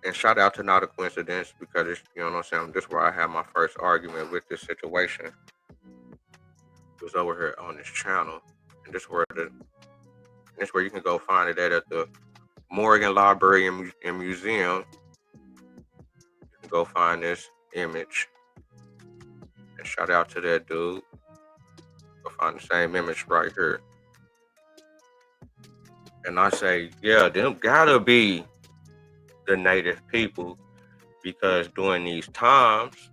and shout out to Not a Coincidence, because it's, you know what I'm saying, this is where I had my first argument with this situation. It was over here on this channel, and this where you can go find it at the Morgan Library and Museum. You can go find this image. And shout out to that dude. Go find the same image right here. And I say, yeah, them gotta be the native people, because during these times,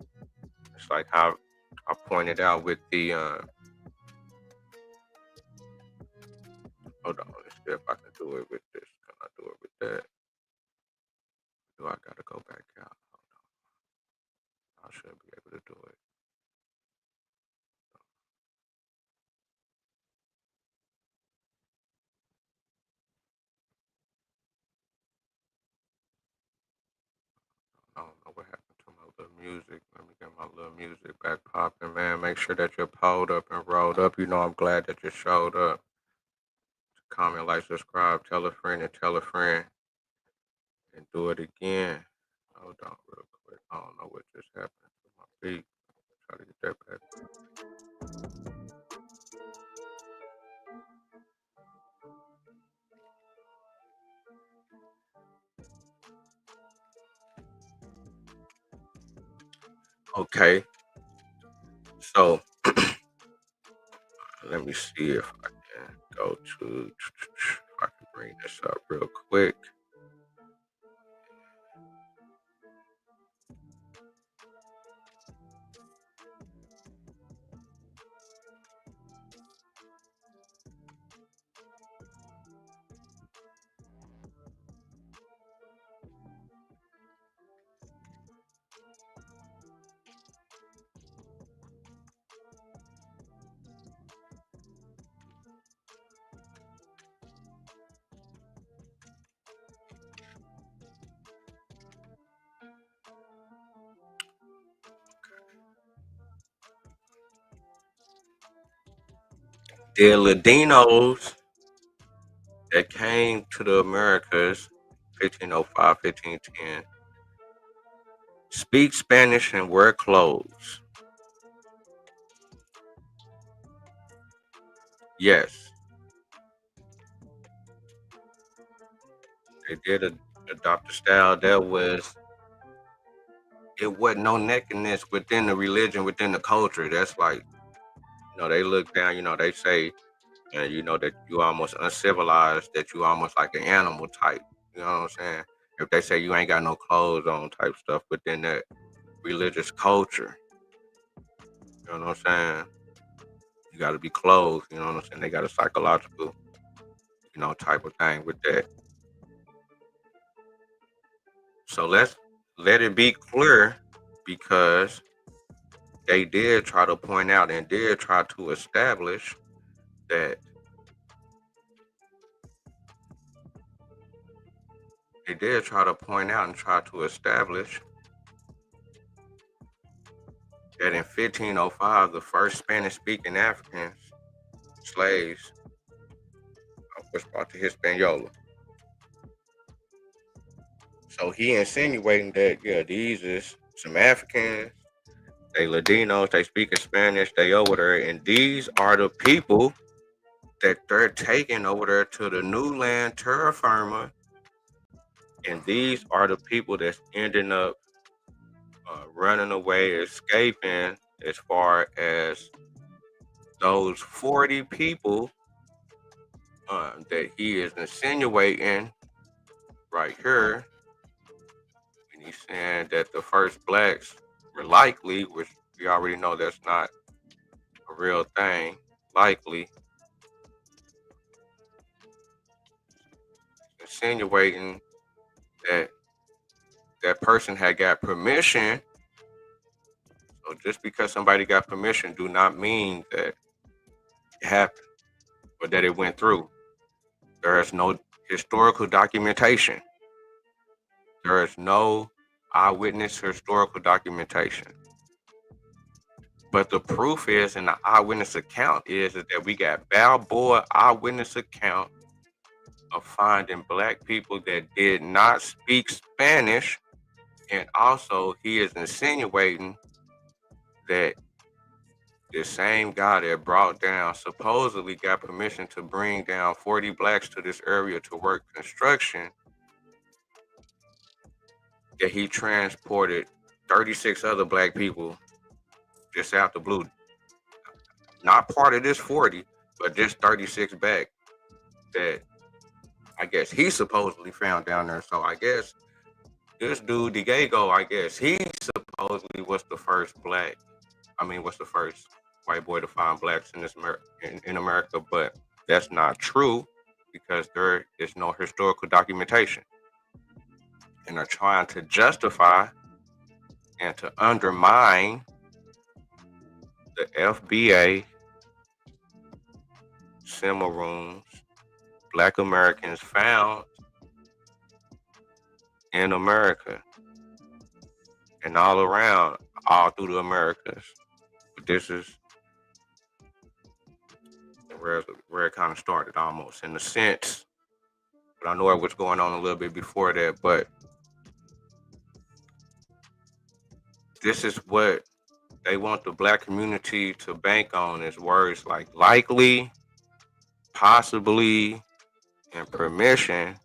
it's like how I pointed out with the hold on, let's see if I can do it with this. Can I do it with that? Do I gotta go back out? Hold on. I should be able to do it. I don't know what happened to my little music. Let me get my little music back popping, man. Make sure that you're pulled up and rolled up. You know, I'm glad that you showed up. Comment, like, subscribe, tell a friend, and tell a friend, and do it again. Hold on real quick. I don't know what just happened to my beat. Try to get that back. Okay. So let me see if I can go to, if I can bring this up real quick. The Ladinos that came to the Americas 1505, 1510 speak Spanish and wear clothes. Yes. They did adopt a style that was, it wasn't no nakedness within the religion, within the culture. That's like, you know, they look down, you know, they say, you know, that you almost uncivilized, that you almost like an animal type. You know what I'm saying? if they say you ain't got no clothes on type stuff, but then that religious culture, you know what I'm saying? You got to be clothed, you know what I'm saying? They got a psychological, type of thing with that. So let's let it be clear, because they did try to point out and did try to establish that they did try to point out and try to establish that in 1505, the first Spanish-speaking Africans, slaves, was brought to Hispaniola. So he insinuating that, yeah, these is some Africans, they Latinos, they speaking Spanish, they over there, and these are the people that they're taking over there to the new land, terra firma, and these are the people that's ending up running away, escaping, as far as those 40 people that he is insinuating right here. And he's saying that the first blacks were likely, which we already know that's not a real thing, likely insinuating that that person had got permission. So just because somebody got permission do not mean that it happened or that it went through. There is no historical documentation. There is no eyewitness historical documentation. But the proof is, in the eyewitness account, is that we got Balboa eyewitness account of finding black people that did not speak Spanish. And also he is insinuating that the same guy that brought down, supposedly got permission to bring down 40 blacks to this area to work construction, that he transported 36 other black people just out the blue. Not part of this 40, but just 36 back that I guess he supposedly found down there. So I guess this dude, Diego, I guess he supposedly was the first white boy to find blacks in this in America, but that's not true, because there is no historical documentation. And they're trying to justify and to undermine the FBA, Cimarroons, Black Americans found in America and all around, all through the Americas. But this is where it kind of started, almost, in a sense. But I know it was going on a little bit before that. But this is what they want the black community to bank on, is words like likely, possibly, and permission.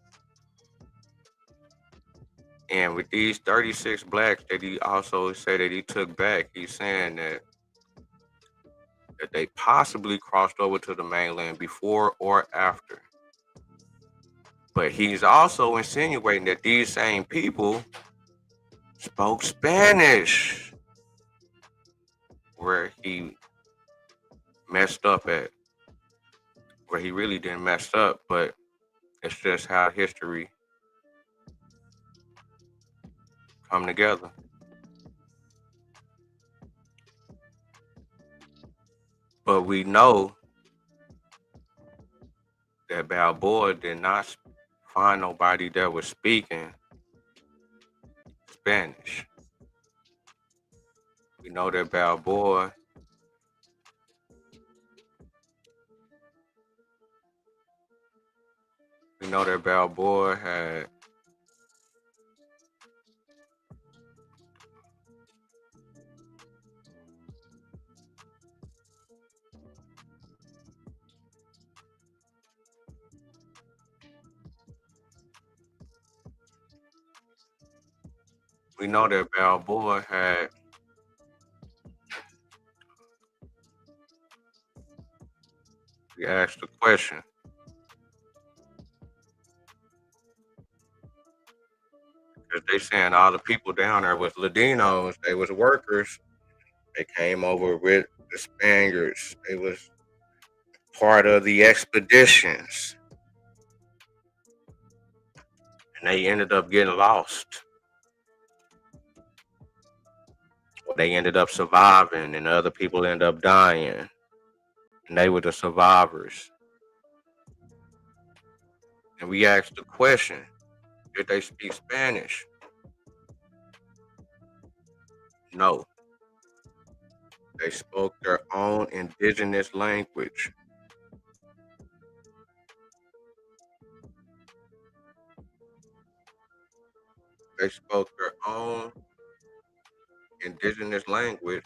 And with these 36 blacks that he also said that he took back, he's saying that they possibly crossed over to the mainland before or after. But he's also insinuating that these same people spoke Spanish, where he messed up at. Where he really didn't mess up, but it's just how history come together. But we know that Balboa did not find nobody that was speaking Spanish. We know that Balboa had we asked the question. Because they saying all the people down there was Latinos. They was workers. They came over with the Spaniards. They was part of the expeditions. And they ended up getting lost. They ended up surviving, and other people ended up dying. And they were the survivors. And we asked the question, did they speak Spanish? No. They spoke their own indigenous language. They spoke their own indigenous language.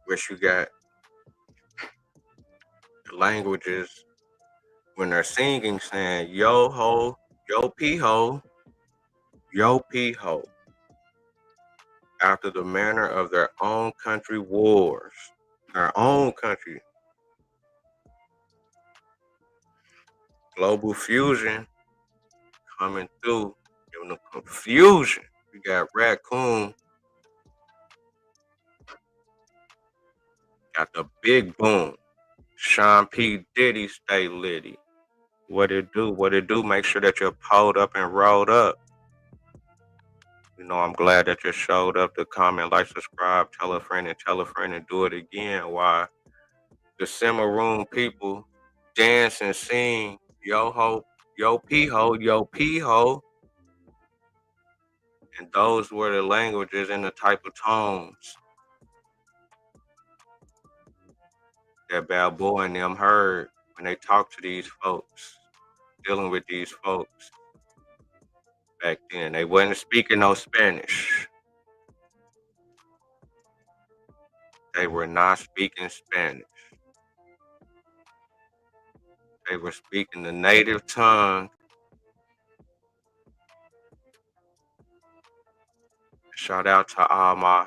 Which you got the languages when they're singing saying yo ho, yo pee ho, yo pee ho, after the manner of their own country wars. Their own country. Global fusion coming through, giving them confusion. We got Raccoon, got the big boom. Sean P. Diddy, stay litty. What it do? What it do? Make sure that you're pulled up and rolled up. You know, I'm glad that you showed up to comment, like, subscribe, tell a friend, and do it again. Why the Cimarron people dance and sing, yo ho, yo pee ho, yo pee ho. And those were the languages and the type of tones that Balboa and them heard when they talked to these folks, dealing with these folks. Back then, they wasn't speaking no Spanish. They were not speaking Spanish. They were speaking the native tongue. Shout out to all my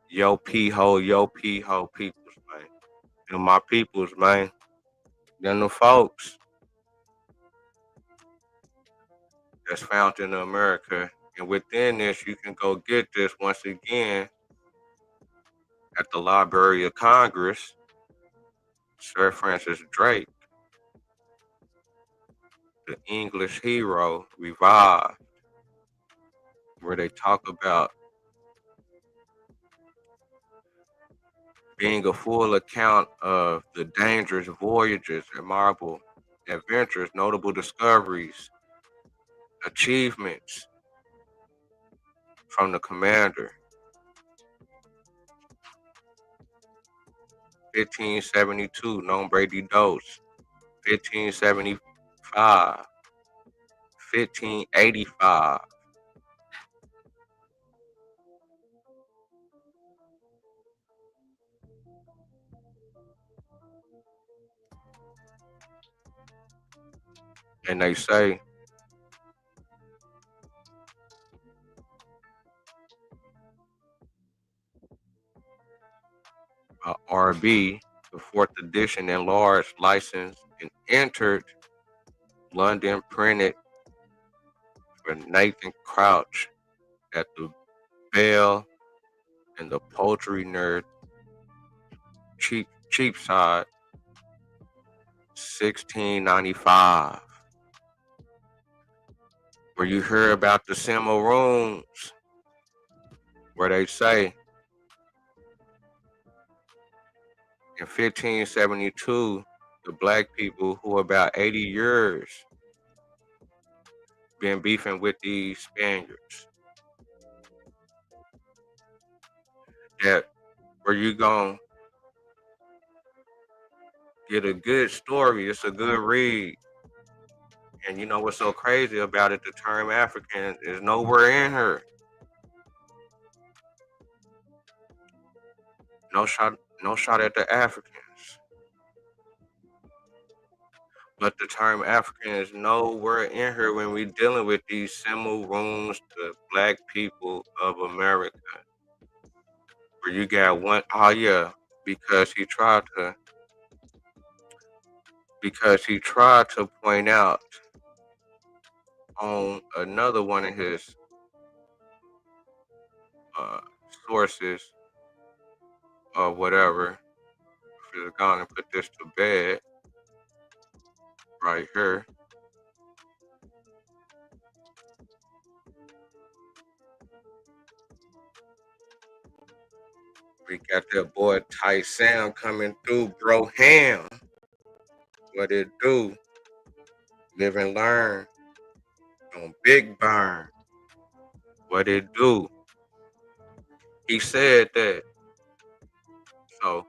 yo pee ho peoples, man. And my peoples, man. Them the folks that's found in America. And within this, you can go get this once again at the Library of Congress. Sir Francis Drake, the English hero, revived, where they talk about being a full account of the dangerous voyages, memorable adventures, notable discoveries, achievements from the commander. 1572, Nombre de Dos. 1575. 1585. And they say RB, the 4th edition, enlarged, licensed, and entered London, printed for Nathan Crouch at the Bell and the Poultry Nerd, Cheapside, 1695. Where you hear about the Cimarroons, where they say in 1572, the black people who about 80 years been beefing with these Spaniards. That where you gonna get a good story, it's a good read. And you know what's so crazy about it? The term African is nowhere in here. No shot at the Africans. But the term African is nowhere in here when we're dealing with these Cimarroons, the black people of America. where you got one, oh yeah, because he tried to point out on another one of his uh, sources or whatever. Just gone and put this to bed right here. We got that boy Ty Sam coming through, bro. Ham, what it do? Live and learn on Big Burn. What it do? He said that. So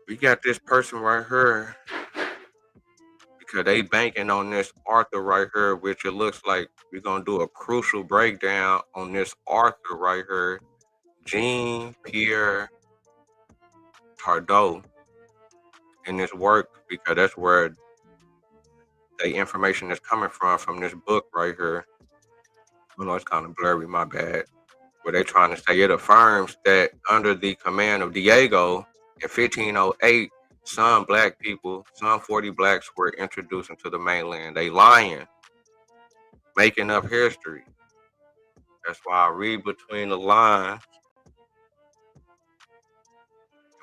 we got this person right here because they banking on this author right here, which it looks like we're gonna do a crucial breakdown on this author right here, Jean-Pierre Tardot, in this work, because that's where the information is coming from this book right here. I know it's kind of blurry, my bad. Where they trying to say it affirms that under the command of Diego in 1508, some black people, some 40 blacks were introduced into the mainland. They lying, making up history. That's why I read between the lines.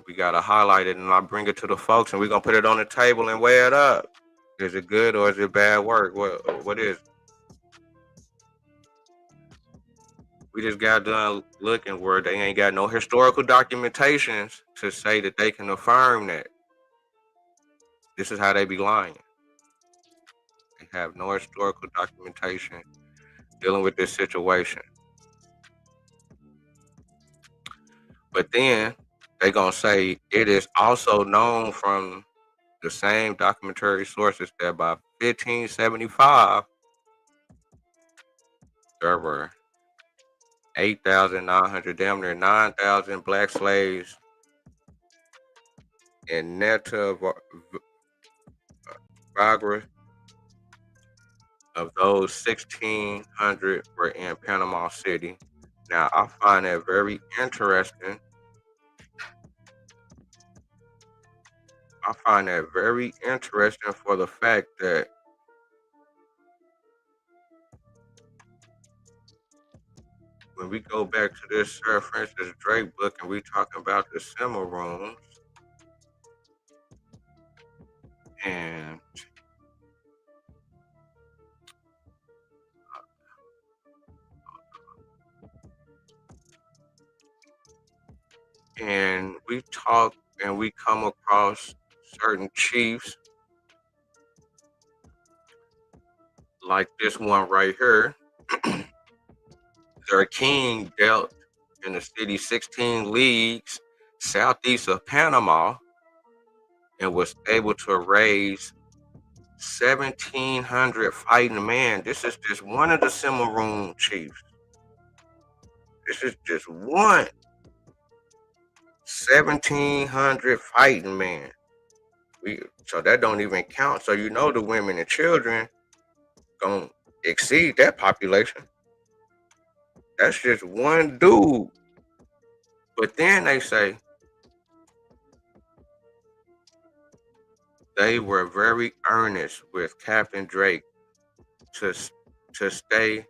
We got to highlight it and I bring it to the folks and we're going to put it on the table and weigh it up. Is it good or is it bad work? What is it? We just got done looking where they ain't got no historical documentations to say that they can affirm that. This is how they be lying. They have no historical documentation dealing with this situation. But then they gonna say it is also known from the same documentary sources that by 1575, there were 8,900, damn near 9,000 black slaves in Nicaragua. Of those, 1,600 were in Panama City. Now, I find that very interesting. For the fact that when we go back to this Sir Francis Drake book and we talking about the Cimarrones, and we talk and we come across certain chiefs like this one right here. Their king dealt in the city 16 leagues southeast of Panama and was able to raise 1,700 fighting men. This is just one of the Cimarron chiefs. This is just one. 1,700 fighting men. So that don't even count. So you know the women and children gonna exceed that population. That's just one dude. But then they say they were very earnest with Captain Drake to stay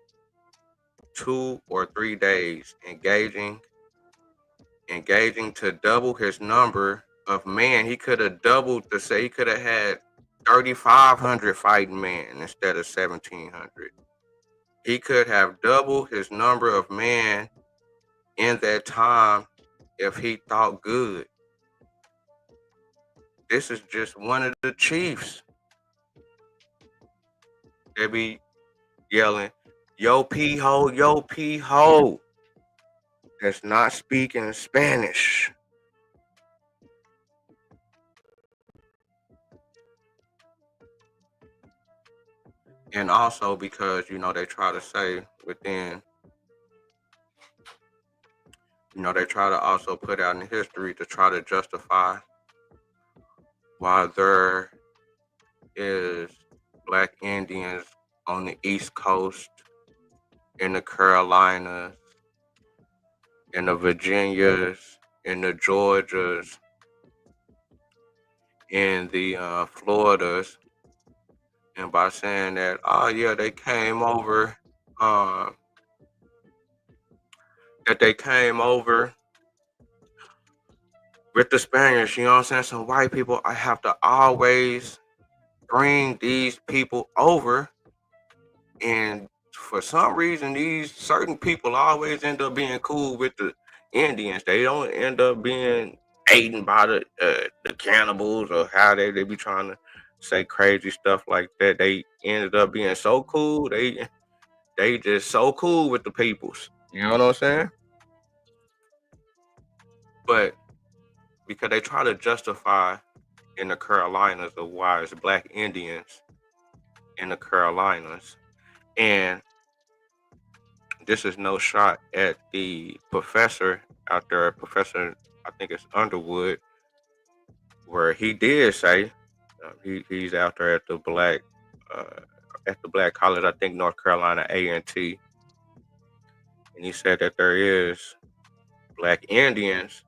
2 or 3 days, engaging to double his number of men. He could have doubled to say he could have had 3,500 fighting men instead of 1,700. He could have doubled his number of men in that time if he thought good. This is just one of the chiefs. They be yelling, yo P-ho, yo P-ho. That's not speaking Spanish. And also because, they try to say within, they try to also put out in history to try to justify why there is Black Indians on the East Coast, in the Carolinas, in the Virginias, in the Georgias, in the Floridas, and by saying that, oh yeah, they came over, that they came over with the Spaniards, you know what I'm saying? Some white people, I have to always bring these people over, and for some reason, these certain people always end up being cool with the Indians. They don't end up being eaten by the cannibals, or how they be trying to say crazy stuff like that. They ended up being so cool. They just so cool with the peoples. You know what I'm saying? But because they try to justify in the Carolinas of why it's black Indians in the Carolinas, and this is no shot at the professor out there, Professor, I think it's Underwood, where he did say he's out there at the black college, I think North Carolina A&T, and he said that there is black Indians,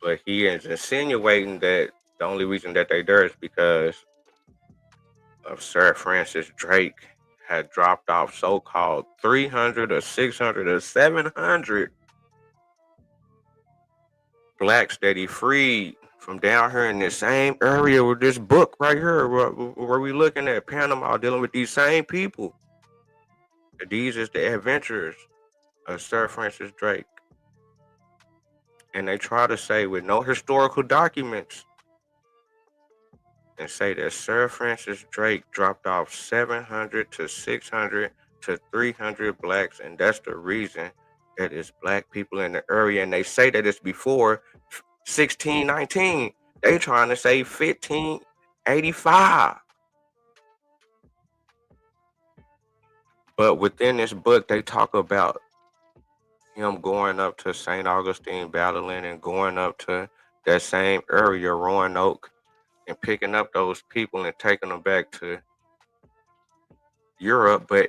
but he is insinuating that the only reason that they there is because of Sir Francis Drake had dropped off so-called 300 or 600 or 700 blacks that he freed from down here in this same area with this book right here, where we looking at Panama, dealing with these same people. These is the adventures of Sir Francis Drake. And they try to say with no historical documents and say that Sir Francis Drake dropped off 700 to 600 to 300 blacks, and that's the reason that it's black people in the area. And they say that it's before 1619. They trying to say 1585. But within this book, they talk about him going up to St. Augustine, battling, and going up to that same area, Roanoke, and picking up those people and taking them back to Europe. But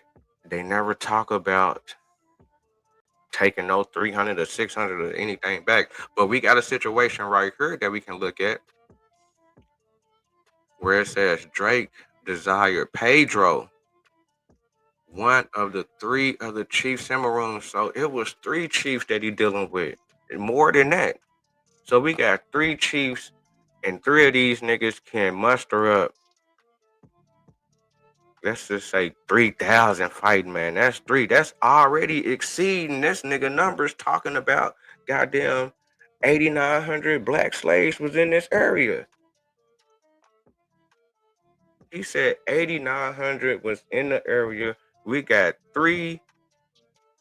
they never talk about taking those 300 or 600 or anything back. But we got a situation right here that we can look at where it says Drake desired Pedro, one of the 3 of the chief Cimarrones. So it was 3 chiefs that he dealing with, and more than that. So we got 3 chiefs, and 3 of these niggas can muster up, let's just say 3,000 fighting, man. That's 3. That's already exceeding this nigga numbers, talking about goddamn 8,900 black slaves was in this area. He said 8,900 was in the area. We got 3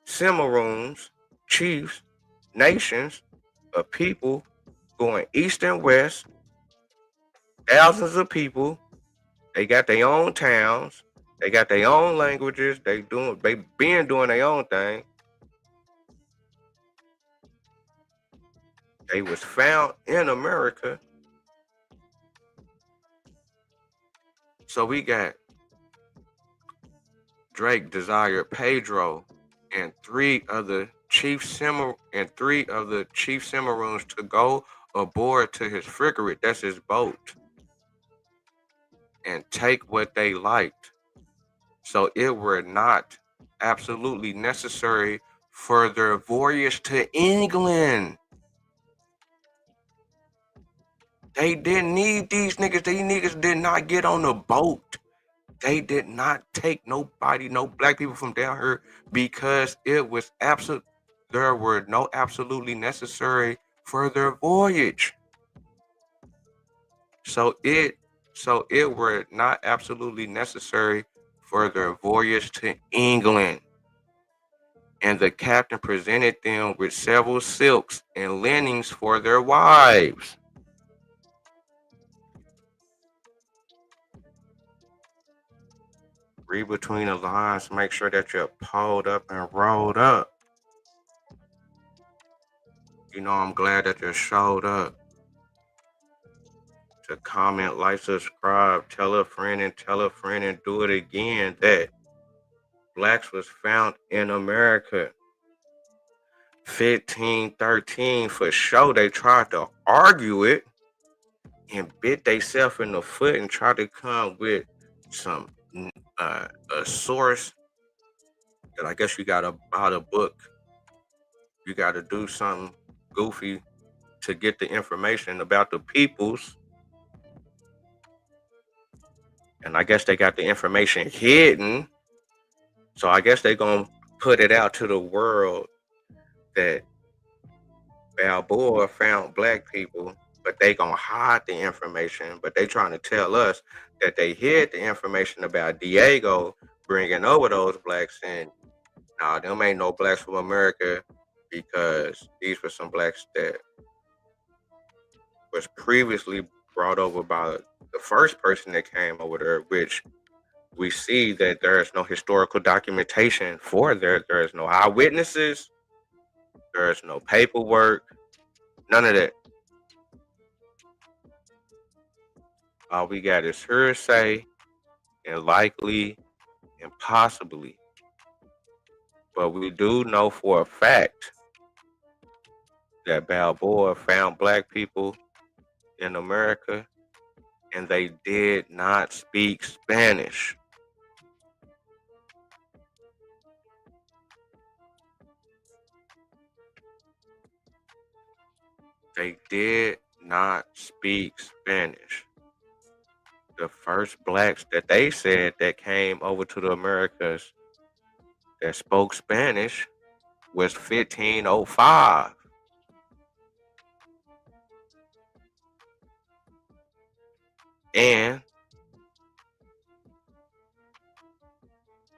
Cimarrones, chiefs, nations of people going east and west, thousands of people. They got their own towns. They got their own languages. They been doing their own thing. They was found in America. So we got Drake desired Pedro and 3 of the chief Cimarrones to go aboard to his frigate, that's his boat, and take what they liked. So it were not absolutely necessary for their voyage to England. They didn't need these niggas. These niggas did not get on the boat. They did not take nobody, no black people from down here, because it was there were no absolutely necessary for their voyage. So it were not absolutely necessary for their voyage to England. And the captain presented them with several silks and linens for their wives. Read between the lines, make sure that you're pulled up and rolled up. You know, I'm glad that you showed up. To comment, like, subscribe, tell a friend, and do it again that blacks was found in America. 1513 for sure. They tried to argue it and bit themselves in the foot and tried to come with some a source that I guess you gotta buy the book. You gotta do something goofy to get the information about the peoples. And I guess they got the information hidden. So I guess they gonna put it out to the world that Balboa found black people, but they gonna hide the information. But they trying to tell us that they hid the information about Diego bringing over those blacks, and nah, them ain't no blacks from America, because these were some blacks that was previously brought over by the first person that came over there, which we see that there is no historical documentation for there. There is no eyewitnesses. There is no paperwork. None of that. All we got is hearsay and likely and possibly. But we do know for a fact that Balboa found black people in America, and they did not speak Spanish. They did not speak Spanish. The first blacks that they said that came over to the Americas that spoke Spanish was 1505. And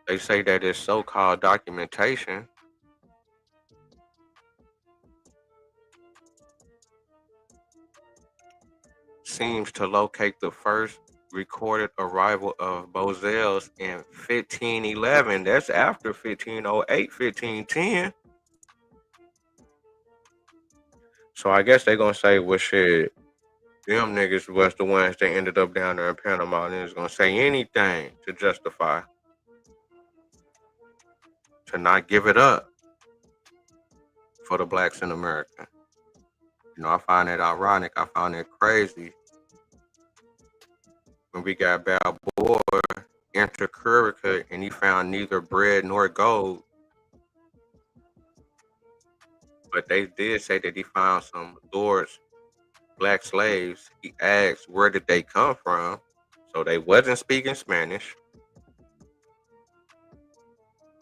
they say that this so-called documentation seems to locate the first recorded arrival of Bozels in 1511. That's after 1508, 1510. So I guess they're gonna say, well, shit, them niggas was the ones that ended up down there in Panama, and it's gonna say anything to justify to not give it up for the blacks in America. You know, I find it ironic. I find it crazy when we got Balboa enter Curacao and he found neither bread nor gold. But they did say that he found some lords, black slaves. He asked where did they come from, so they wasn't speaking Spanish.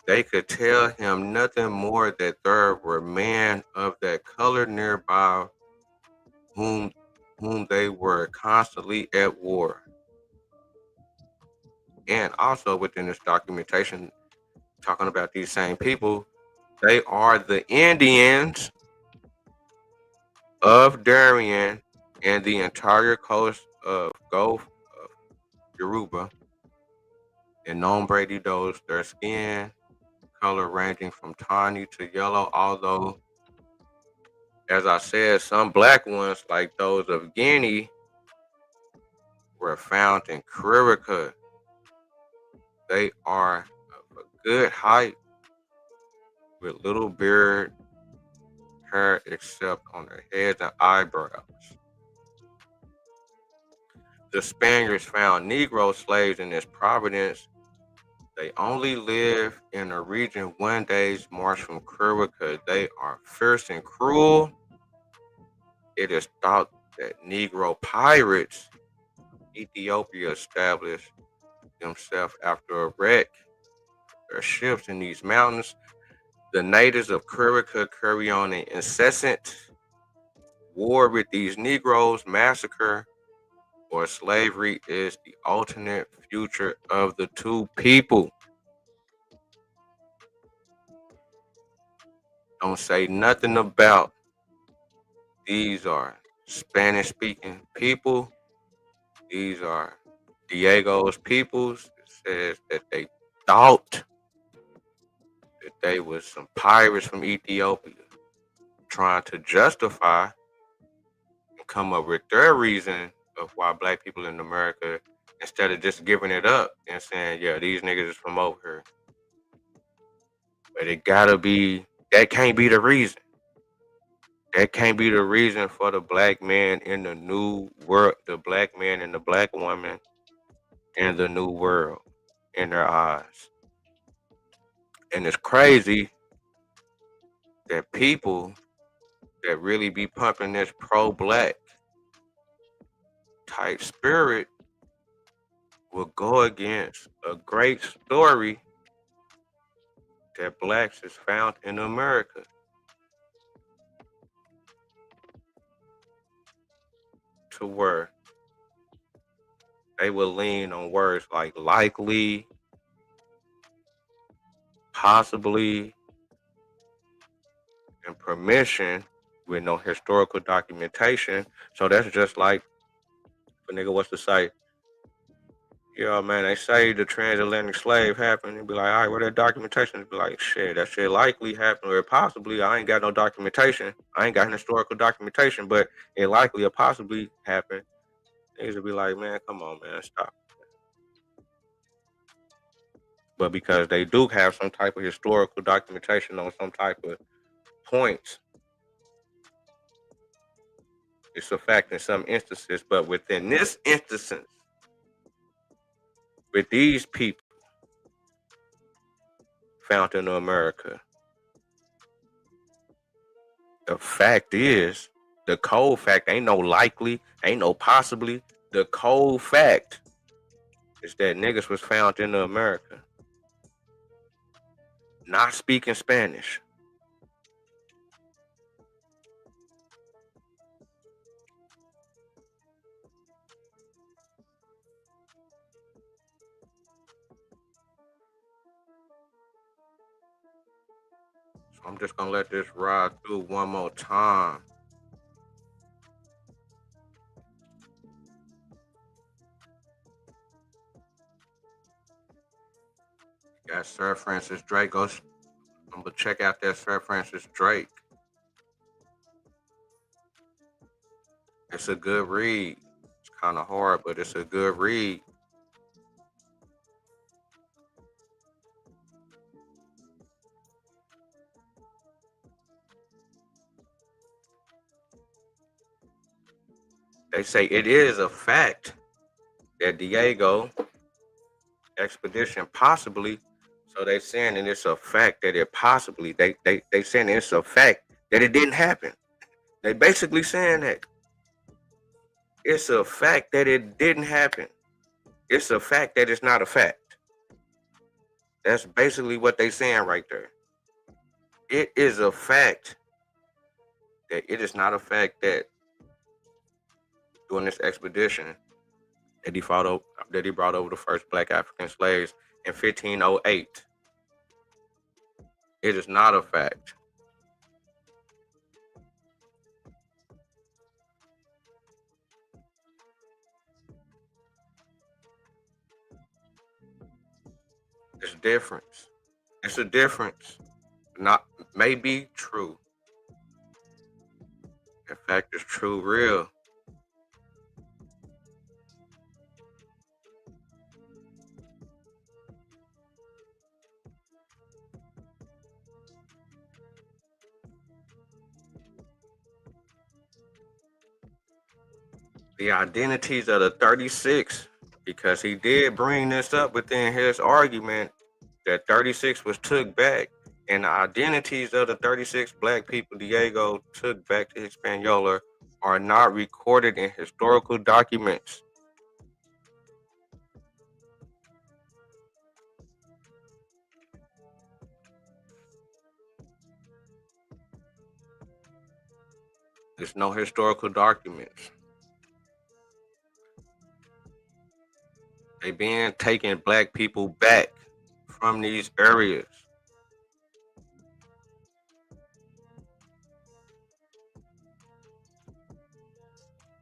They could tell him nothing more that there were men of that color nearby whom they were constantly at war. And also within this documentation, talking about these same people, they are the Indians of Darien and the entire coast of Gulf of Yoruba. And Nombre de Dos, their skin color ranging from tawny to yellow, although, as I said, some black ones, like those of Guinea, were found in Curacao. They are of a good height with little beard, hair except on their heads and eyebrows. The Spaniards found Negro slaves in this province. They only live in a region 1 day's march from Curacao. They are fierce and cruel. It is thought that Negro pirates Ethiopia established themselves after a wreck their ships in these mountains. The natives of Curacao carry on an incessant war with these Negroes. Massacre or slavery is the alternate future of the two people. Don't say nothing about these are Spanish-speaking people. These are Diego's peoples. It says that they thought that they was some pirates from Ethiopia trying to justify and come up with their reason of why black people in America, instead of just giving it up and saying, yeah, these niggas is from over here. But it gotta be, that can't be the reason. That can't be the reason for the black man in the new world, the black man and the black woman in the new world in their eyes. And it's crazy that people that really be pumping this pro-black type spirit will go against a great story that blacks is found in America. To where they will lean on words like likely, possibly, and permission with no historical documentation. So that's just like a nigga wants to say, yeah, man, they say the transatlantic slave happened. And be like, all right, where that documentation? It'd be like, shit, that shit likely happened, or possibly. I ain't got no documentation. I ain't got historical documentation, but it likely or possibly happened. Niggas would be like, man, come on, man, stop. But because they do have some type of historical documentation on some type of points, it's a fact in some instances. But within this instance, with these people found in America, the fact is, the cold fact, ain't no likely, ain't no possibly. The cold fact is that niggas was found in America not speaking Spanish. So I'm just gonna let this ride through one more time. Got Sir Francis Drake. I'm gonna check out that Sir Francis Drake. It's a good read. It's kind of hard, but it's a good read. They say it is a fact that Diego expedition possibly, so they saying that it's a fact that it possibly, they saying it's a fact that it didn't happen. They basically saying that it's a fact that it didn't happen. It's a fact that it's not a fact. That's basically what they saying right there. It is a fact that it is not a fact that during this expedition that he brought over the first black African slaves in 1508. It is not a fact. It's a difference. It's a difference. Not maybe true. In fact, it's true, real. The identities of the 36, because he did bring this up within his argument that 36 was took back, and the identities of the 36 black people Diego took back to Hispaniola are not recorded in historical documents. There's no historical documents. They been taking black people back from these areas.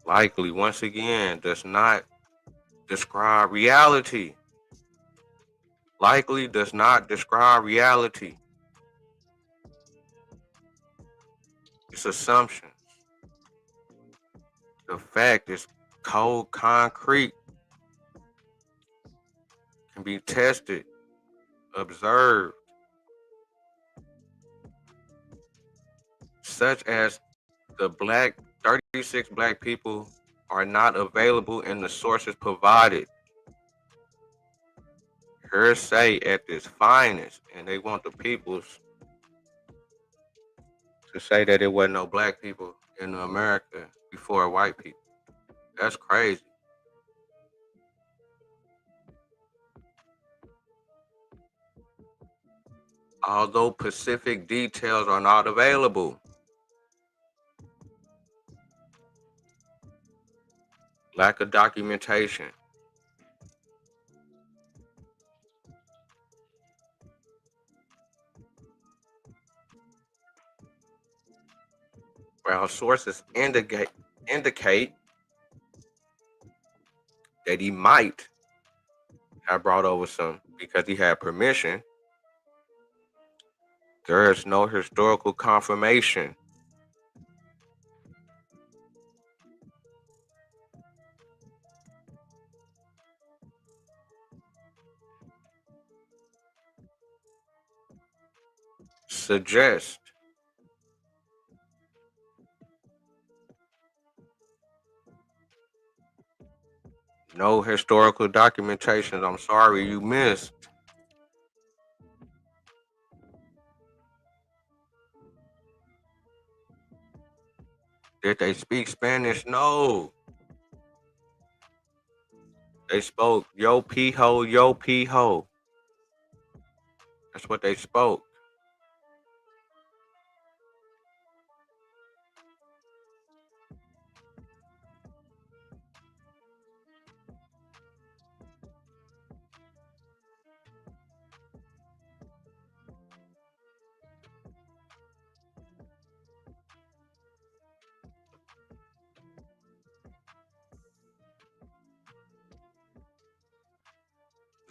Likely, once again, does not describe reality. Likely does not describe reality. It's assumptions. The fact is cold concrete. Can be tested, observed, such as the 36 black people are not available in the sources provided. Hearsay at its finest, and they want the peoples to say that there wasn't no black people in America before white people. That's crazy. Although specific details are not available. Lack of documentation. Well, sources indicate that he might have brought over some because he had permission. There is no historical confirmation. Suggest no historical documentations. I'm sorry you missed. Did they speak Spanish? No. They spoke yo pijo, yo pijo. That's what they spoke.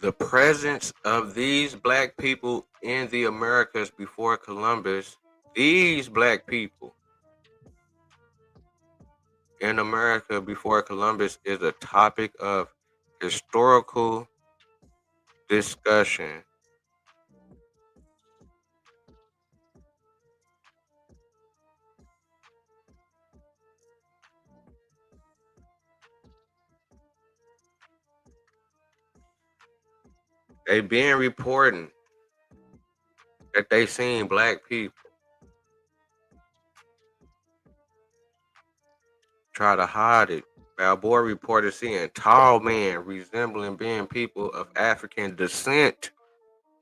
The presence of these black people in the Americas before Columbus, these black people in America before Columbus is a topic of historical discussion. They been reporting that they seen black people try to hide it. Balboa reported seeing tall men resembling being people of African descent.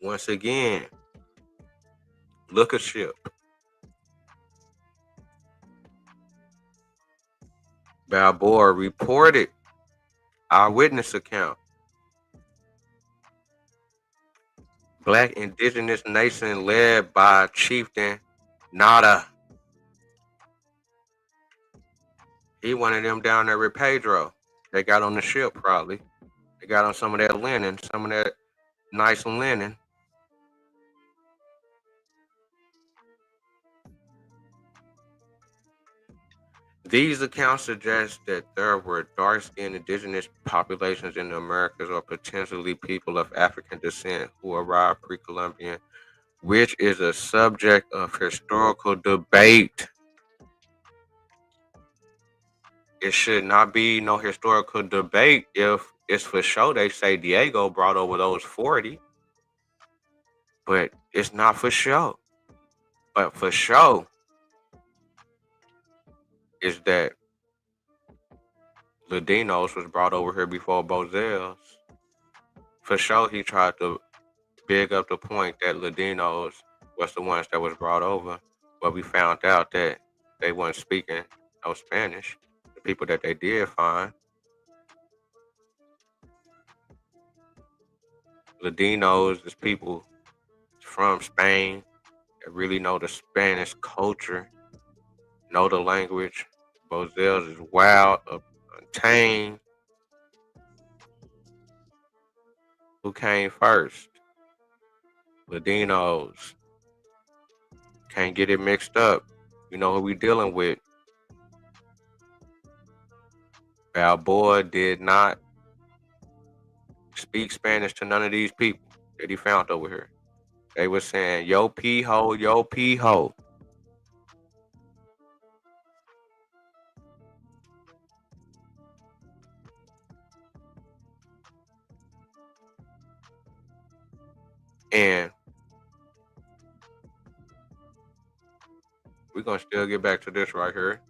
Once again, look a ship. Balboa reported eyewitness account. Black indigenous nation led by Chieftain Nada. He one of them down there with Pedro. They got on the ship probably. They got on some of that linen, some of that nice linen. These accounts suggest that there were dark-skinned indigenous populations in the Americas or potentially people of African descent who arrived pre-Columbian, which is a subject of historical debate. It should not be no historical debate if it's for sure they say Diego brought over those 40, but it's not for sure. But for sure is that Ladinos was brought over here before Bozels. For sure, he tried to big up the point that Ladinos was the ones that was brought over, but we found out that they weren't speaking no Spanish. The people that they did find, Ladinos is people from Spain that really know the Spanish culture, know the language. Bozels is wild, untamed. Who came first? Ladinos. Can't get it mixed up. You know who we dealing with. Balboa did not speak Spanish to none of these people that he found over here. They were saying, yo, pee-ho, yo, pee-ho. And we're gonna still get back to this right here.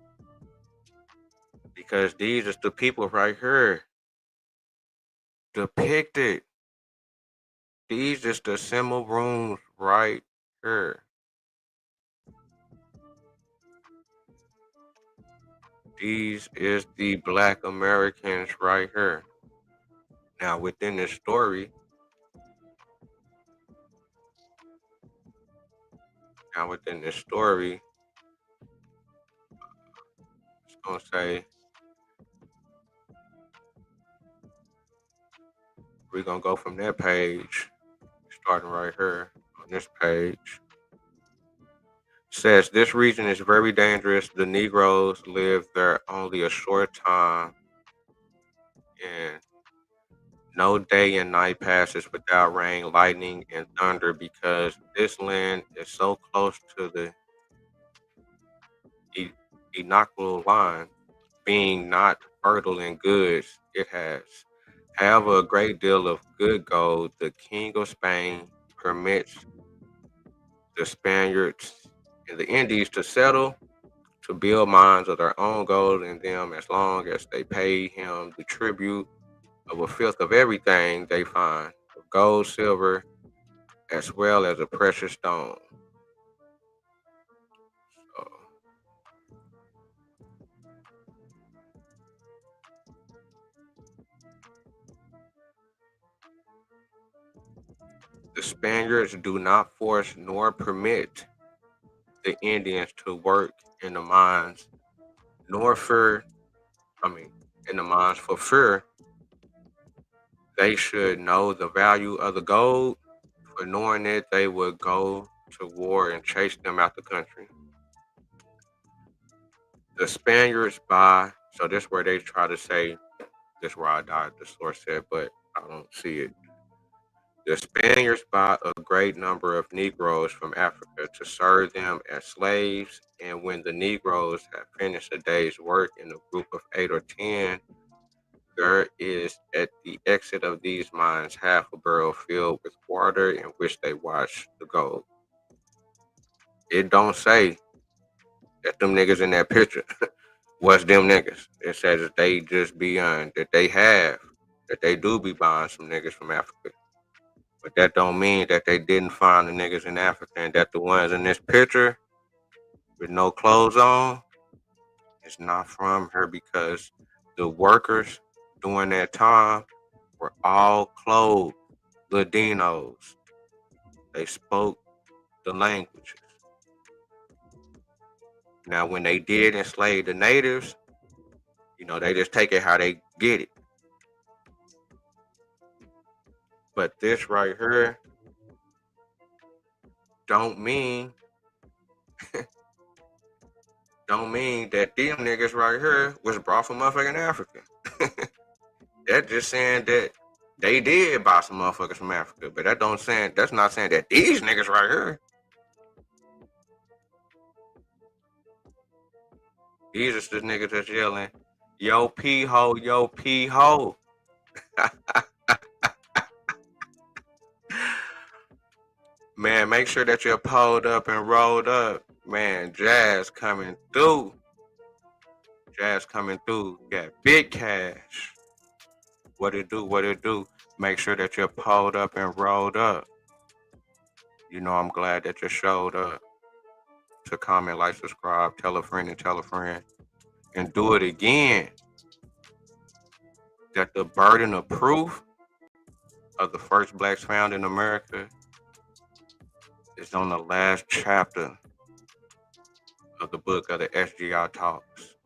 Because these is the people right here depicted. These is the symbol rooms right here. These is the Black Americans right here. Now within this story, it's gonna say, we're gonna go from that page, starting right here on this page. Says this region is very dangerous. The Negroes live there only a short time, and no day and night passes without rain, lightning, and thunder, because this land is so close to the equinoctial line, being not fertile in goods. It has, however, a great deal of good gold. The King of Spain permits the Spaniards in the Indies to settle, to build mines of their own gold in them, as long as they pay him the tribute of a fifth of everything they find, of gold, silver, as well as a precious stone. So, the Spaniards do not force nor permit the Indians to work in the mines, in the mines for fear they should know the value of the gold. For knowing it, they would go to war and chase them out the country. The Spaniards buy, so this is where they try to say, this is where I died, the source said, but I don't see it. The Spaniards buy a great number of Negroes from Africa to serve them as slaves, and when the Negroes have finished a day's work in a group of 8 or 10, there is at the exit of these mines half a barrel filled with water in which they wash the gold. It don't say that them niggas in that picture was them niggas. It says that they just beyond, that they do be buying some niggas from Africa. But that don't mean that they didn't find the niggas in Africa, and that the ones in this picture with no clothes on is not from her, because the workers during that time were all clothed Ladinos. They spoke the languages. Now, when they did enslave the natives, they just take it how they get it. But this right here don't mean that them niggas right here was brought from motherfucking Africa. That's just saying that they did buy some motherfuckers from Africa, but that's not saying that these niggas right here. These are the niggas that's yelling, yo pee-ho, yo pee-ho. Man, make sure that you're pulled up and rolled up. Man, Jazz coming through. Got big cash. What it do? Make sure that you're pulled up and rolled up. I'm glad that you showed up. To comment, like, subscribe, tell a friend, and do it again. That the burden of proof of the first blacks found in America is on the last chapter of the book of the SGI Talks.